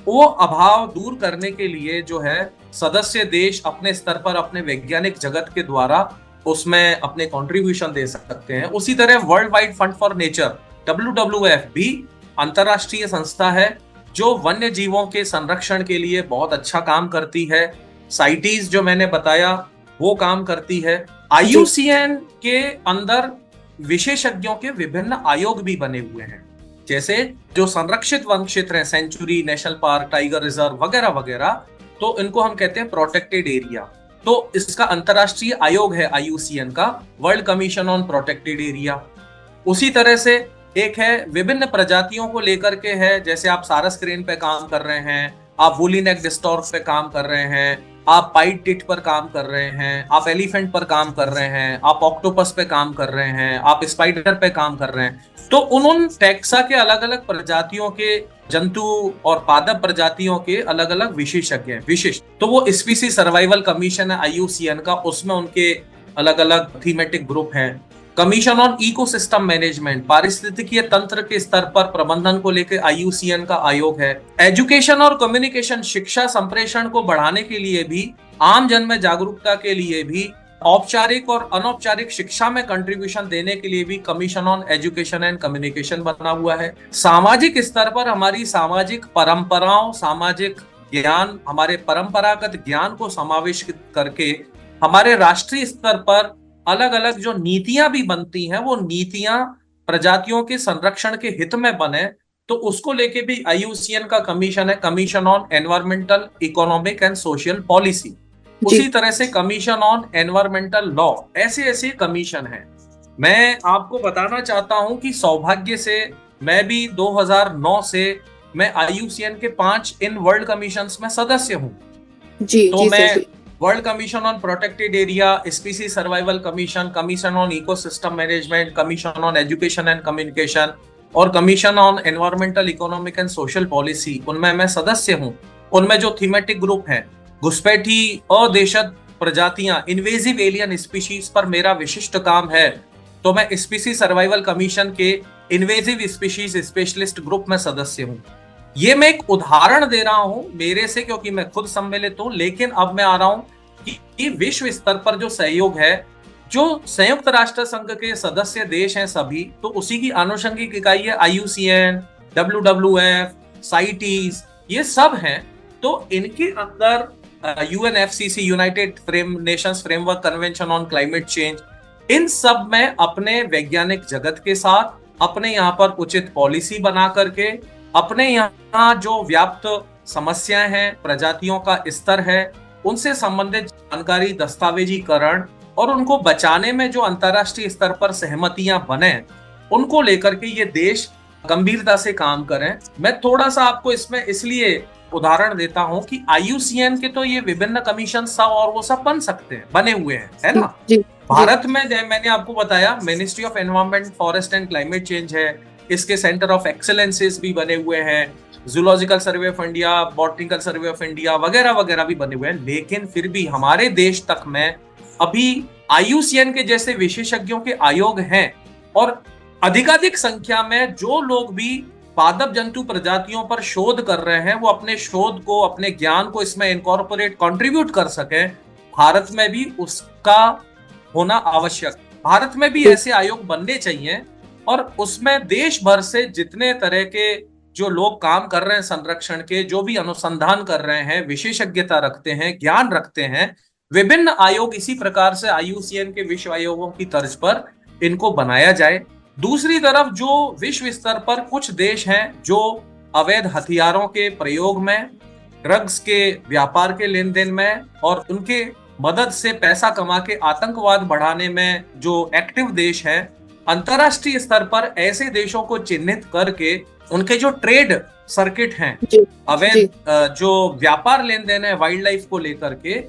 वो अभाव दूर करने के लिए जो है सदस्य देश अपने स्तर पर अपने वैज्ञानिक जगत के द्वारा उसमें अपने कंट्रीब्यूशन दे सकते हैं। उसी तरह world wide fund for nature WWF भी अंतरराष्ट्रीय संस्था है जो वन्य जीवों के संरक्षण के लिए बहुत अच्छा काम करती है। साइटीज जो मैंने बताया वो काम करती है। IUCN के अंदर विशेषज्ञों के विभिन्न आयोग भी बने हुए हैं, जैसे जो संरक्षित वन क्षेत्र है, sanctuary, national park, tiger reserve वगैरह वगैरह, तो इनको हम कहते हैं प्रोटेक्टेड एरिया। तो इसका अंतरराष्ट्रीय आयोग है IUCN का, world commission on protected area. उसी तरह से एक है विभिन्न प्रजातियों को लेकर के है, जैसे आप सारस क्रेन पे काम कर रहे हैं, आप वूली नेक डिस्टॉर्फ पे काम कर रहे हैं, आप पाइट टिट पर काम कर रहे हैं, आप एलिफेंट पर काम कर रहे हैं, आप ऑक्टोपस पे काम कर रहे हैं, आप स्पाइडर पे काम कर रहे हैं। तो उन टैक्सा के अलग अलग प्रजातियों के जंतु और पादप प्रजातियों के अलग अलग विशेषज्ञ हैं, विशिष्ट। तो वो स्पीसी सर्वाइवल कमीशन है IUCN का, उसमें उनके अलग अलग थीमेटिक ग्रुप हैं। कमीशन ऑन इकोसिस्टम मैनेजमेंट, पारिस्थितिकीय तंत्र के स्तर पर प्रबंधन को लेकर IUCN का आयोग है। एजुकेशन और कम्युनिकेशन, शिक्षा संप्रेषण को बढ़ाने के लिए भी, आम जन में जागरूकता के लिए भी, औपचारिक और अनौपचारिक शिक्षा में कंट्रीब्यूशन देने के लिए भी commission on education and communication बना हुआ है। सामाजिक स्तर पर हमारी सामाजिक परंपराओं, सामाजिक ज्ञान, हमारे परंपरागत ज्ञान को समावेश करके हमारे राष्ट्रीय स्तर पर अलग अलग जो नीतियां भी बनती हैं, वो नीतियां प्रजातियों के संरक्षण के हित में बने, तो उसको लेके भी IUCN का कमीशन है, commission on environmental, economic and social policy. उसी तरह से कमीशन ऑन एनवायरमेंटल लॉ, ऐसे ऐसे कमीशन है। मैं आपको बताना चाहता हूं कि सौभाग्य से मैं भी 2009 से मैं IUCN के 5 इन वर्ल्ड कमीशंस में सदस्य हूं। तो मैं world commission on protected area, species survival commission, commission on ecosystem management, commission on education and communication, और commission on environmental economic and social policy, उनमें मैं सदस्य हूँ। उनमें जो थीमेटिक ग्रुप है घुसपैठी अदेशज प्रजातियां, इन्वेजिव एलियन स्पीशीज पर मेरा विशिष्ट काम है, तो मैं स्पीशीज सर्वाइवल कमीशन के इन्वेजिव स्पीशीज स्पेशलिस्ट ग्रुप में सदस्य हूँ। ये मैं एक उदाहरण दे रहा हूं मेरे से, क्योंकि मैं खुद सम्मिलित हूं। लेकिन अब मैं आ रहा हूं कि विश्व स्तर पर जो सहयोग है, जो संयुक्त राष्ट्र संघ के सदस्य देश हैं सभी, तो उसी की आनुषंगिक इकाई है IUCN, WWF, साइटीज, ये सब हैं। तो इनके अंदर UNFCCC, United Nations framework convention on climate change, इन सब में अपने वैज्ञानिक जगत के साथ अपने यहाँ पर उचित पॉलिसी बना करके, अपने यहाँ जो व्याप्त समस्याएं हैं, प्रजातियों का स्तर है, उनसे संबंधित जानकारी, दस्तावेजीकरण और उनको बचाने में जो अंतर्राष्ट्रीय स्तर पर सहमतियां बने, उनको लेकर के ये देश गंभीरता से काम करें। मैं थोड़ा सा आपको इसमें इसलिए उदाहरण देता हूं कि IUCN के तो ये विभिन्न कमीशन सब और वो सब बन सकते हैं, बने हुए हैं, है ना। भारत में मैंने आपको बताया ministry of environment, forest and climate change है, इसके सेंटर ऑफ एक्सेलेंसेस भी बने हुए हैं, zoological survey of India, botanical survey of India वगैरह वगैरह भी बने हुए हैं। लेकिन फिर भी हमारे देश तक में अभी IUCN के जैसे विशेषज्ञों के आयोग हैं, और अधिकाधिक संख्या में जो लोग भी पादप जंतु प्रजातियों पर शोध कर रहे हैं, वो अपने शोध को, अपने ज्ञान को इसमें इनकॉर्पोरेट, कंट्रीब्यूट कर सकें। भारत में भी उसका होना आवश्यक। भारत में भी ऐसे आयोग बनने चाहिए, और उसमें देश भर से जितने तरह के जो लोग काम कर रहे हैं संरक्षण के, जो भी अनुसंधान कर रहे हैं, विशेषज्ञता रखते हैं, ज्ञान रखते हैं, विभिन्न आयोग इसी प्रकार से IUCN के विश्व आयोगों की तर्ज पर इनको बनाया जाए। दूसरी तरफ जो विश्व स्तर पर कुछ देश हैं जो अवैध हथियारों के प्रयोग में, ड्रग्स के व्यापार के लेन देन में और उनके मदद से पैसा कमा के आतंकवाद बढ़ाने में जो एक्टिव देश हैं, अंतरराष्ट्रीय स्तर पर ऐसे देशों को चिन्हित करके उनके जो ट्रेड सर्किट हैं, अवैध जो व्यापार लेन देन है वाइल्ड लाइफ को लेकर के,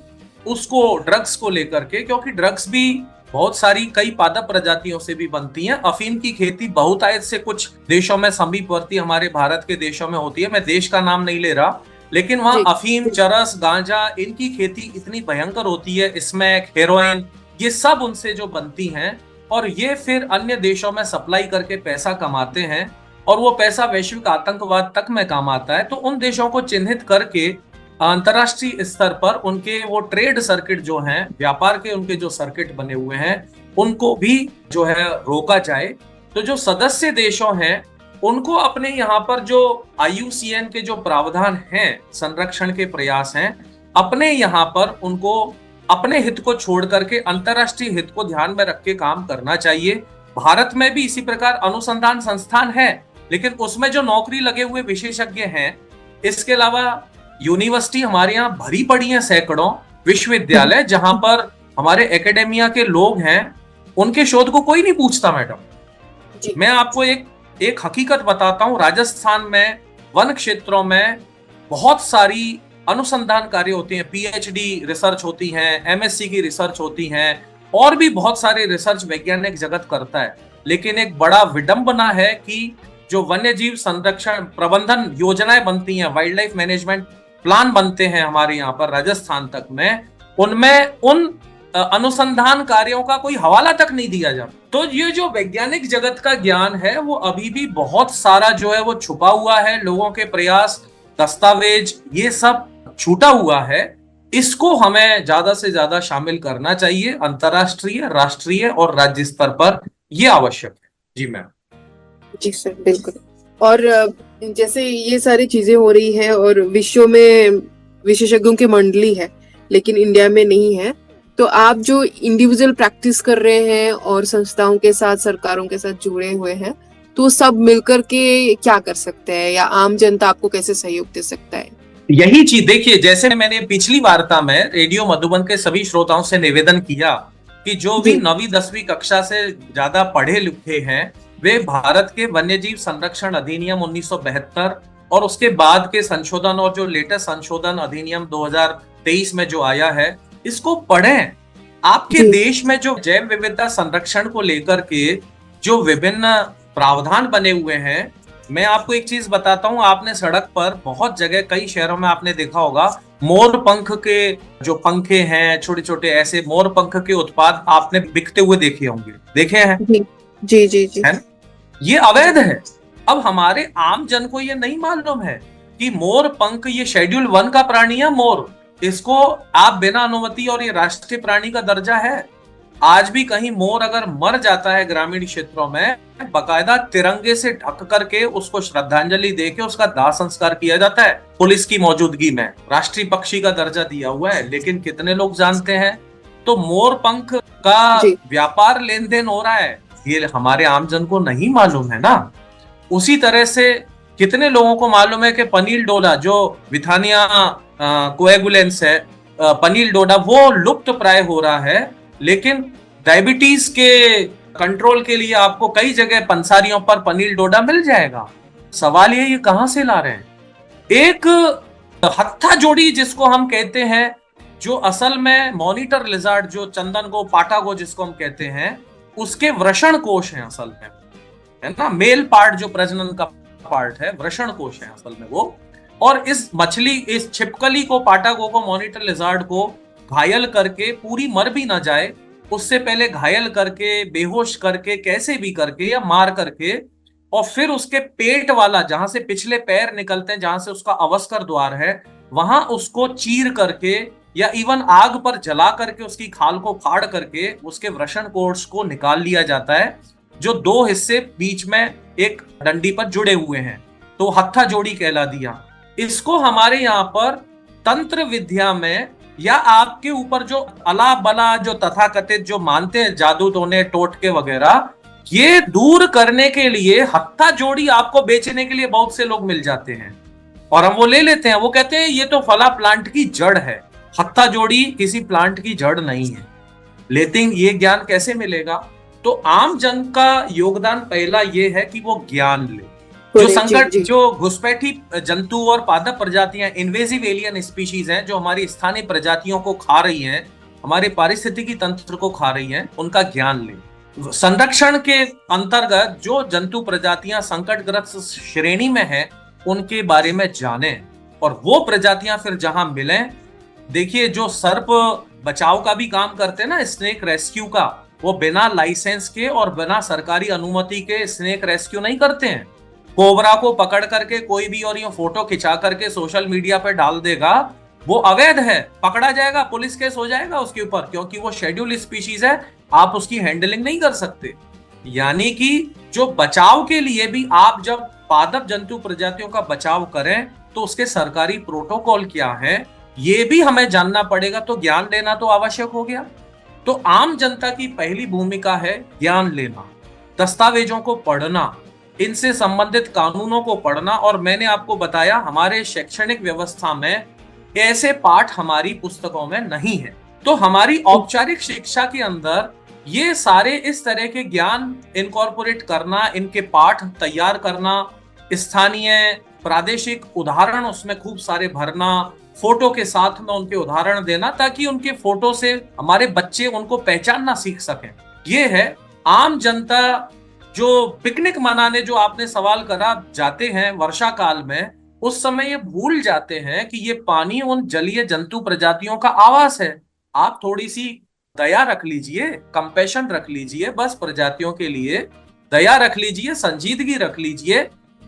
उसको ड्रग्स को लेकर के, क्योंकि ड्रग्स भी बहुत सारी कई पादप प्रजातियों से भी बनती हैं। अफीम की खेती बहुतायत से कुछ देशों में, समीपवर्ती हमारे भारत के देशों में होती है। मैं देश का नाम नहीं ले रहा, लेकिन वहां अफीम, चरस, गांजा, इनकी खेती इतनी भयंकर होती है, स्मैक, हेरोइन, ये सब उनसे जो बनती हैं, और ये फिर अन्य देशों में सप्लाई करके पैसा कमाते हैं, और वो पैसा वैश्विक आतंकवाद तक में काम आता है। तो उन देशों को चिन्हित करके अंतरराष्ट्रीय स्तर पर उनके वो ट्रेड सर्किट जो हैं, व्यापार के उनके जो सर्किट बने हुए हैं, उनको भी जो है रोका जाए। तो जो सदस्य देशों हैं उनको अपने यहाँ पर जो IUCN के जो प्रावधान हैं, संरक्षण के प्रयास हैं, अपने यहाँ पर उनको अपने हित को छोड़ करके अंतरराष्ट्रीय हित को ध्यान में रख के काम करना चाहिए। भारत में भी इसी प्रकार अनुसंधान संस्थान है, लेकिन उसमें जो नौकरी लगे हुए विशेषज्ञ हैं, इसके अलावा यूनिवर्सिटी हमारे यहाँ भरी पड़ी है, सैकड़ों विश्वविद्यालय जहां पर हमारे एकेडेमिया के लोग हैं, उनके शोध को कोई नहीं पूछता। मैडम, मैं आपको एक हकीकत बताता हूं। राजस्थान में वन क्षेत्रों में बहुत सारी अनुसंधान कार्य होती हैं, PhD रिसर्च होती हैं, MSc की रिसर्च होती हैं, और भी बहुत सारे रिसर्च वैज्ञानिक जगत करता है। लेकिन एक बड़ा विडंबना है कि जो वन्य जीव संरक्षण प्रबंधन योजनाएं बनती हैं, वाइल्ड लाइफ मैनेजमेंट प्लान बनते हैं हमारे यहाँ पर राजस्थान तक में, उनमें उन अनुसंधान कार्यों का कोई हवाला तक नहीं दिया जाता। तो ये जो वैज्ञानिक जगत का ज्ञान है, वो अभी भी बहुत सारा जो है वो छुपा हुआ है। लोगों के प्रयास, दस्तावेज, ये सब छूटा हुआ है। इसको हमें ज्यादा से ज्यादा शामिल करना चाहिए, अंतरराष्ट्रीय, राष्ट्रीय और राज्य स्तर पर, ये आवश्यक है। जी मैम। जी सर, बिल्कुल। और जैसे ये सारी चीजें हो रही है और विश्व में विशेषज्ञों की मंडली है, लेकिन इंडिया में नहीं है, तो आप जो इंडिविजुअल प्रैक्टिस कर रहे हैं और संस्थाओं के साथ, सरकारों के साथ जुड़े हुए हैं, तो सब मिलकर के क्या कर सकते हैं, या आम जनता आपको कैसे सहयोग दे सकता है? यही चीज देखिए, जैसे मैंने पिछली वार्ता में रेडियो मधुबन के सभी श्रोताओं से निवेदन किया कि जो भी 9वीं 10वीं कक्षा से ज्यादा पढ़े लिखे हैं, वे भारत के वन्यजीव संरक्षण अधिनियम 1972 और उसके बाद के संशोधन और जो लेटेस्ट संशोधन अधिनियम 2023 में जो आया है, इसको पढ़ें। आपके देश में जो जैव विविधता संरक्षण को लेकर के जो विभिन्न प्रावधान बने हुए हैं। मैं आपको एक चीज बताता हूँ, आपने सड़क पर बहुत जगह कई शहरों में आपने देखा होगा मोर पंख के जो पंखे हैं, छोटे छोटे ऐसे मोर पंख के उत्पाद आपने बिकते हुए देखे होंगे, देखे हैं? जी जी जी जी। है ना? ये अवैध है। अब हमारे आम जन को ये नहीं मालूम है कि मोर पंख ये शेड्यूल 1 का प्राणी है। मोर, इसको आप बिना अनुमति, और ये राष्ट्रीय प्राणी का दर्जा है। आज भी कहीं मोर अगर मर जाता है ग्रामीण क्षेत्रों में, बकायदा तिरंगे से ढक करके उसको श्रद्धांजलि देके उसका दाह संस्कार किया जाता है पुलिस की मौजूदगी में। राष्ट्रीय पक्षी का दर्जा दिया हुआ है। लेकिन कितने लोग जानते हैं? तो मोर पंख का व्यापार लेन देन हो रहा है, ये हमारे आमजन को नहीं मालूम है ना। उसी तरह से कितने लोगों को मालूम है कि पनील डोडा जो विथानिया कोएगुलेंस है, पनील डोडा वो लुप्त प्राय हो रहा है। लेकिन डायबिटीज के कंट्रोल के लिए आपको कई जगह पंसारियों पर पनील डोडा मिल जाएगा। सवाल ये कहां से ला रहे हैं? एक हत्था जोड़ी जिसको हम कहते हैं, जो असल में मॉनिटर लिजार्ड, जो चंदन गो पाटा गो जिसको हम कहते हैं, उसके वृषण कोश हैं असल में, है ना। मेल पार्ट जो प्रजनन का पार्ट है, वृषण कोश है असल में वो। और इस मछली, इस छिपकली को, पाटागो को, मॉनिटर लिजार्ड को घायल करके, पूरी मर भी ना जाए उससे पहले घायल करके, बेहोश करके, कैसे भी करके या मार करके, और फिर उसके पेट वाला जहां से पिछले पैर निकलते हैं, जहां से उसका अवस्कर द्वार है, वहां उसको चीर करके या इवन आग पर जला करके उसकी खाल को फाड़ करके उसके वृषण कोश को निकाल लिया जाता है, जो दो हिस्से बीच में एक डंडी पर जुड़े हुए हैं। तो हत्था जोड़ी कहला दिया। इसको हमारे यहाँ पर तंत्र विद्या में, या आपके ऊपर जो अला बला जो तथाकथित जो मानते हैं जादू टोने टोटके वगैरह, ये दूर करने के लिए हत्था जोड़ी आपको बेचने के लिए बहुत से लोग मिल जाते हैं और हम वो ले लेते हैं। वो कहते हैं ये तो फला प्लांट की जड़ है। हत्था जोड़ी किसी प्लांट की जड़ नहीं है। लेकिन ये ज्ञान कैसे मिलेगा? तो आम जन का योगदान पहला ये है कि वो ज्ञान ले। जो संकट, जो घुसपैठी जंतु और पादप प्रजातियां, इन्वेजिव एलियन स्पीशीज हैं, जो हमारी स्थानीय प्रजातियों को खा रही हैं, हमारे पारिस्थितिकी तंत्र को खा रही हैं, उनका ज्ञान ले। संरक्षण के अंतर्गत जो जंतु प्रजातियां संकटग्रस्त श्रेणी में हैं, उनके बारे में जाने, और वो प्रजातियां फिर जहां मिलें। देखिए, जो सर्प बचाव का भी काम करते हैं ना, स्नेक रेस्क्यू का, वो बिना लाइसेंस के और बिना सरकारी अनुमति के स्नेक रेस्क्यू नहीं करते हैं। कोबरा को पकड़ करके कोई भी और ये फोटो खिंचा करके सोशल मीडिया पे डाल देगा, वो अवैध है, पकड़ा जाएगा, पुलिस केस हो जाएगा उसके ऊपर, क्योंकि वो शेड्यूल स्पीशीज है, आप उसकी हैंडलिंग नहीं कर सकते। यानी कि जो बचाव के लिए भी, आप जब पादप जंतु प्रजातियों का बचाव करें तो उसके सरकारी प्रोटोकॉल क्या है, ये भी हमें जानना पड़ेगा। तो ज्ञान लेना तो आवश्यक हो गया। तो आम जनता की पहली भूमिका है ज्ञान लेना, दस्तावेजों को पढ़ना, इनसे संबंधित कानूनों को पढ़ना। और मैंने आपको बताया, हमारे शैक्षणिक व्यवस्था में ऐसे पाठ हमारी पुस्तकों में नहीं है। तो हमारी औपचारिक शिक्षा के अंदर ये सारे इस तरह के ज्ञान इनकॉर्पोरेट करना, इनके पाठ तैयार करना, स्थानीय प्रादेशिक उदाहरण उसमें खूब सारे भरना, फोटो के साथ में उनके उदाहरण देना, ताकि उनके फोटो से हमारे बच्चे उनको पहचानना सीख सकें। ये है आम जनता। जो पिकनिक मनाने, जो आपने सवाल करा, जाते हैं वर्षा काल में, उस समय ये भूल जाते हैं कि ये पानी उन जलीय जंतु प्रजातियों का आवास है। आप थोड़ी सी दया रख लीजिए, कंपैशन रख लीजिए, बस प्रजातियों के लिए दया रख लीजिए, संजीदगी रख लीजिए,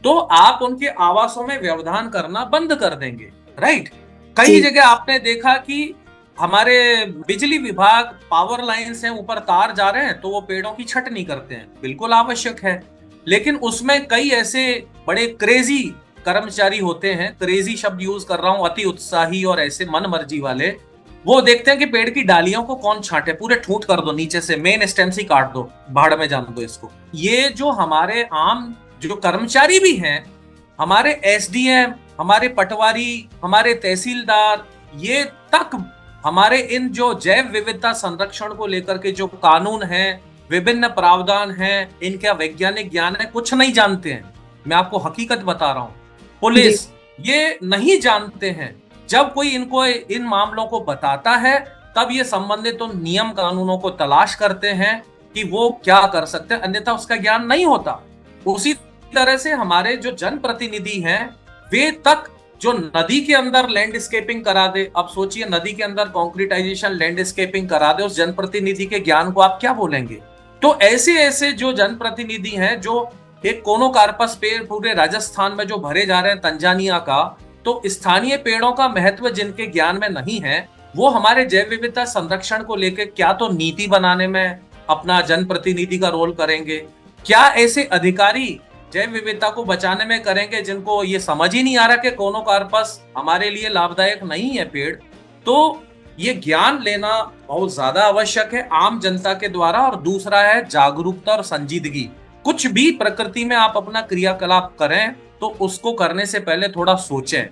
तो आप उनके आवासों में व्यवधान करना बंद कर देंगे। राइट। कई जगह आपने देखा कि हमारे बिजली विभाग, पावर लाइन्स हैं, ऊपर तार जा रहे हैं तो वो पेड़ों की छटनी करते हैं, बिल्कुल आवश्यक है। लेकिन उसमें कई ऐसे बड़े क्रेजी कर्मचारी होते हैं, क्रेजी शब्द यूज कर रहा हूं, अति उत्साही और ऐसे मन मर्जी वाले, वो देखते हैं कि पेड़ की डालियों को कौन छांटे, पूरे ठूंठ कर दो, नीचे से मेन स्टेम से काट दो, भाड़ में जान दो इसको। ये जो हमारे आम जो कर्मचारी भी हैं, हमारे एसडीएम, हमारे पटवारी, हमारे तहसीलदार, ये तक हमारे इन जो जैव विविधता संरक्षण को लेकर के जो कानून हैं, विभिन्न प्रावधान हैं, इनका वैज्ञानिक ज्ञान है, कुछ नहीं जानते हैं। मैं आपको हकीकत बता रहा हूं, पुलिस ये नहीं जानते हैं। जब कोई इनको इन मामलों को बताता है, तब ये संबंधित उन नियम कानूनों को तलाश करते हैं कि वो क्या कर सकते हैं, अन्यथा उसका ज्ञान नहीं होता। उसी तरह से हमारे जो जनप्रतिनिधि हैं वे तक जो नदी के अंदर लैंडस्केपिंग करा दे, अब सोचिए नदी के अंदर कॉन्क्रीटाइजेशन लैंडस्केपिंग करा दे, उस जनप्रतिनिधि के ज्ञान को आप क्या बोलेंगे? तो ऐसे ऐसे जो जनप्रतिनिधि हैं जो एक कोनो कार्पस पेड़ पूरे राजस्थान में जो भरे जा रहे हैं तंजानिया का, तो स्थानीय पेड़ों का महत्व जिनके ज्ञान में नहीं है वो हमारे जैव विविधता संरक्षण को लेकर क्या तो नीति बनाने में अपना जनप्रतिनिधि का रोल करेंगे, क्या ऐसे अधिकारी जैव विविधता को बचाने में करेंगे जिनको ये समझ ही नहीं आ रहा कि कोनो कार्पस हमारे लिए लाभदायक नहीं है पेड़। तो ये ज्ञान लेना बहुत ज्यादा आवश्यक है आम जनता के द्वारा। और दूसरा है जागरूकता और संजीदगी। कुछ भी प्रकृति में आप अपना क्रियाकलाप करें तो उसको करने से पहले थोड़ा सोचें।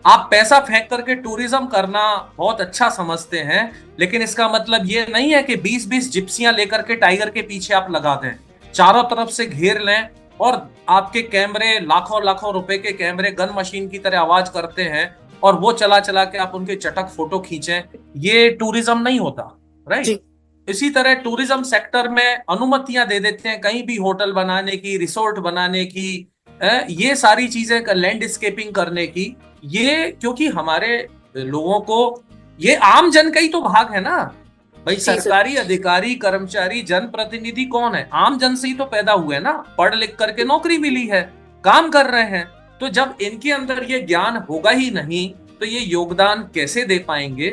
आप पैसा फेंक करके टूरिज्म करना बहुत अच्छा समझते हैं, लेकिन इसका मतलब ये नहीं है कि 20-20 जिप्सियां लेकर के टाइगर के पीछे आप लगा दें, चारों तरफ से घेर लें और आपके कैमरे लाखों लाखों रुपए के कैमरे गन मशीन की तरह आवाज करते हैं और वो चला चला के आप उनके चटक फोटो खींचें। ये टूरिज्म नहीं होता, राइट? इसी तरह टूरिज्म सेक्टर में अनुमतियां दे देते हैं कहीं भी होटल बनाने की, रिसोर्ट बनाने की, ये सारी चीजें लैंडस्केपिंग करने की। ये क्योंकि हमारे लोगों को, ये आम जन का ही तो भाग है ना भाई। सरकारी अधिकारी, कर्मचारी, जनप्रतिनिधि कौन है? आम जन से ही तो पैदा हुए ना, पढ़ लिख करके नौकरी मिली है, काम कर रहे हैं। तो जब इनके अंदर ये ज्ञान होगा ही नहीं तो ये योगदान कैसे दे पाएंगे?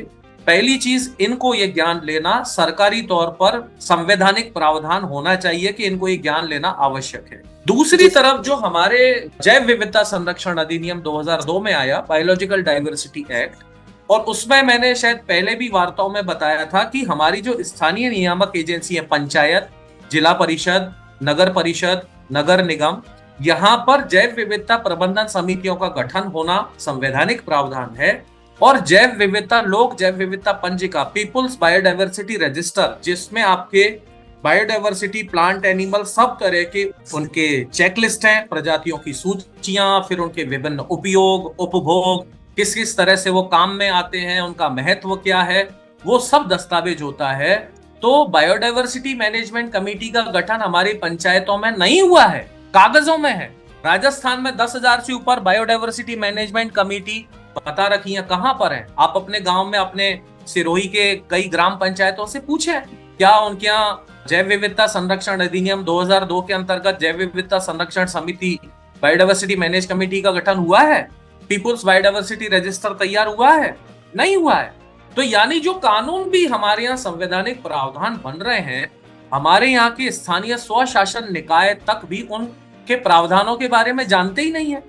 पहली चीज, इनको ये ज्ञान लेना सरकारी तौर पर संवैधानिक प्रावधान होना चाहिए कि इनको ये ज्ञान लेना आवश्यक है। दूसरी तरफ जो हमारे जैव विविधता संरक्षण अधिनियम 2002 में आया, बायोलॉजिकल डाइवर्सिटी एक्ट, और उसमें मैंने शायद पहले भी वार्ताओं में बताया था कि हमारी जो स्थानीय नियामक एजेंसी है, पंचायत, जिला परिषद, नगर परिषद, नगर निगम, यहाँ पर जैव विविधता प्रबंधन समितियों का गठन होना संवैधानिक प्रावधान है। और जैव विविधता, लोक जैव विविधता पंजिका, पीपुल्स बायोडाइवर्सिटी रजिस्टर, जिसमें आपके बायोडाइवर्सिटी, प्लांट, एनिमल, सब तरह के उनके चेकलिस्ट हैं, प्रजातियों की सूचियां, फिर उनके विभिन्न उपयोग, उपभोग, किस किस तरह से वो काम में आते हैं, उनका महत्व क्या है, वो सब दस्तावेज होता है। तो बायोडाइवर्सिटी मैनेजमेंट कमेटी का गठन हमारी पंचायतों में नहीं हुआ है, कागजों में है। राजस्थान में 10,000 से ऊपर बायोडाइवर्सिटी मैनेजमेंट कमेटी बता रखी है, कहां पर है? आप अपने गांव में, अपने सिरोही के कई ग्राम पंचायतों से पूछें, क्या उनके यहाँ जैव विविधता संरक्षण अधिनियम 2002 के अंतर्गत जैव विविधता संरक्षण समिति, बायोडाइवर्सिटी मैनेज कमेटी का गठन हुआ है? पीपुल्स बायोडाइवर्सिटी रजिस्टर तैयार हुआ है? नहीं हुआ है। तो यानी जो कानून भी हमारे यहाँ संवैधानिक प्रावधान बन रहे हैं, हमारे यहाँ के स्थानीय स्वशासन निकाय तक भी उनके प्रावधानों के बारे में जानते ही नहीं है।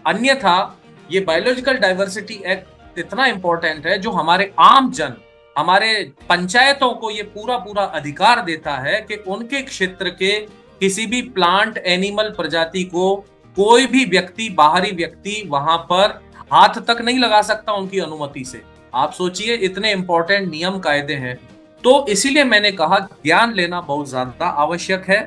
अन्यथा ये बायोलॉजिकल डाइवर्सिटी एक्ट इतना इंपॉर्टेंट है जो हमारे आम जन, हमारे पंचायतों को ये पूरा पूरा अधिकार देता है कि उनके क्षेत्र के किसी भी प्लांट, एनिमल प्रजाति को कोई भी व्यक्ति, बाहरी व्यक्ति वहां पर हाथ तक नहीं लगा सकता उनकी अनुमति से। आप सोचिए, इतने इंपॉर्टेंट नियम कायदे हैं। तो इसीलिए मैंने कहा ज्ञान लेना बहुत ज्यादा आवश्यक है।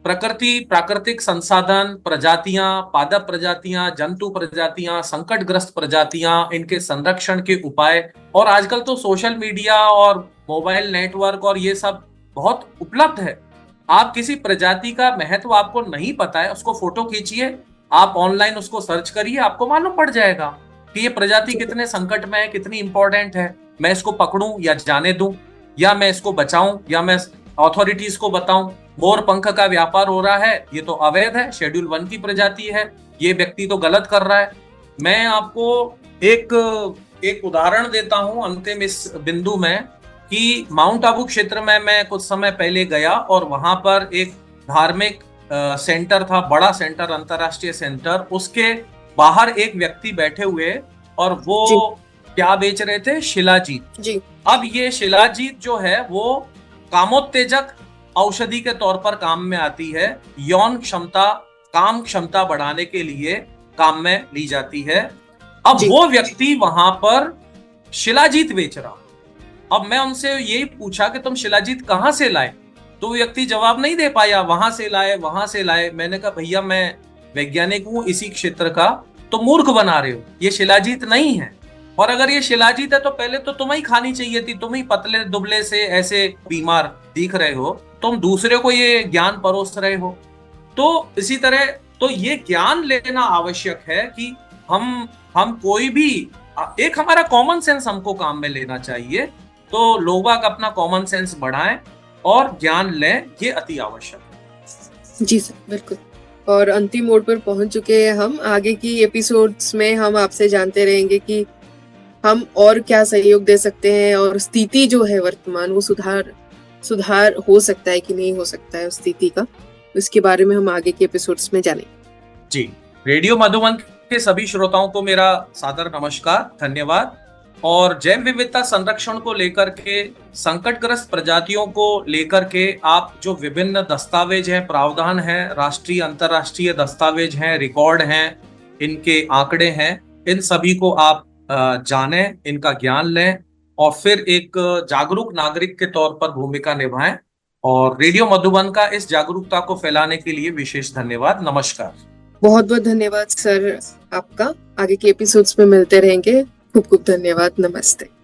प्रकृति, प्राकृतिक संसाधन, प्रजातियां, पादप प्रजातियां, जंतु प्रजातियां, संकटग्रस्त प्रजातियां, इनके संरक्षण के उपाय, और आजकल तो सोशल मीडिया और मोबाइल नेटवर्क और ये सब बहुत उपलब्ध है। आप किसी प्रजाति का महत्व आपको नहीं पता है, उसको फोटो खींचिए, आप ऑनलाइन उसको सर्च करिए, आपको मालूम पड़ जाएगा कि ये प्रजाति कितने संकट में है, कितनी इंपॉर्टेंट है। मैं इसको पकड़ूं या जाने दूं, या मैं इसको बचाऊं, या मैं अथॉरिटीज को बताऊं। मोर पंख का व्यापार हो रहा है, ये तो अवैध है, शेड्यूल 1 की प्रजाति है, ये व्यक्ति तो गलत कर रहा है। मैं आपको एक उदाहरण देता हूं अंतिम इस बिंदु में कि माउंट आबू क्षेत्र में मैं कुछ समय पहले गया और वहां पर एक धार्मिक सेंटर था, बड़ा सेंटर, अंतरराष्ट्रीय सेंटर। उसके बाहर एक व्यक्ति बैठे हुए और वो क्या बेच रहे थे? शिलाजीत जी। अब ये शिलाजीत जो है वो कामोत्तेजक औषधि के तौर पर काम में आती है, यौन क्षमता, काम क्षमता बढ़ाने के लिए काम में ली जाती है। अब वो व्यक्ति वहां पर शिलाजीत बेच रहा। अब मैं उनसे यही पूछा कि तुम शिलाजीत कहां से लाए? तो व्यक्ति जवाब नहीं दे पाया, वहां से लाए, वहां से लाए। मैंने कहा भैया मैं वैज्ञानिक हूं इसी क्षेत्र का, तो मूर्ख बना रहे हो, ये शिलाजीत नहीं है। और अगर ये शिलाजीत है तो पहले तो तुम्हें ही खानी चाहिए थी, तुम ही पतले दुबले से ऐसे बीमार दिख रहे हो, तुम दूसरे को ये ज्ञान परोस रहे हो। तो इसी तरह तो ये ज्ञान लेना आवश्यक है कि हम कोई भी एक हमारा कॉमन सेंस हमको काम में लेना चाहिए। तो लोग बाग अपना कॉमन सेंस बढ़ाएं और ज्ञान लें, ये अति आवश्यक है। जी सर, बिल्कुल। और अंतिम मोड़ पर पहुंच चुके हैं हम। आगे की एपिसोड्स में हम आपसे जानते रहेंगे कि हम और क्या सहयोग दे सकते हैं और स्थिति जो है वर्तमान वो सुधार हो सकता है कि नहीं हो सकता है उस स्थिति का, इसके बारे में हम आगे के एपिसोड्स में जानेंगे। जी, रेडियो मधुबन के सभी श्रोताओं को मेरा सादर नमस्कार, धन्यवाद। और जैव विविधता संरक्षण को लेकर के, संकटग्रस्त प्रजातियों को लेकर के आप जो विभिन्न दस्तावेज हैं, प्रावधान हैं, राष्ट्रीय अंतर्राष्ट्रीय दस्तावेज हैं, रिकॉर्ड हैं, इनके आंकड़े हैं, इन सभी को आप जानें, इनका ज्ञान लें और फिर एक जागरूक नागरिक के तौर पर भूमिका निभाएं। और रेडियो मधुबन का इस जागरूकता को फैलाने के लिए विशेष धन्यवाद। नमस्कार। बहुत बहुत धन्यवाद सर आपका। आगे के एपिसोड्स में मिलते रहेंगे। खूब खूब धन्यवाद। नमस्ते।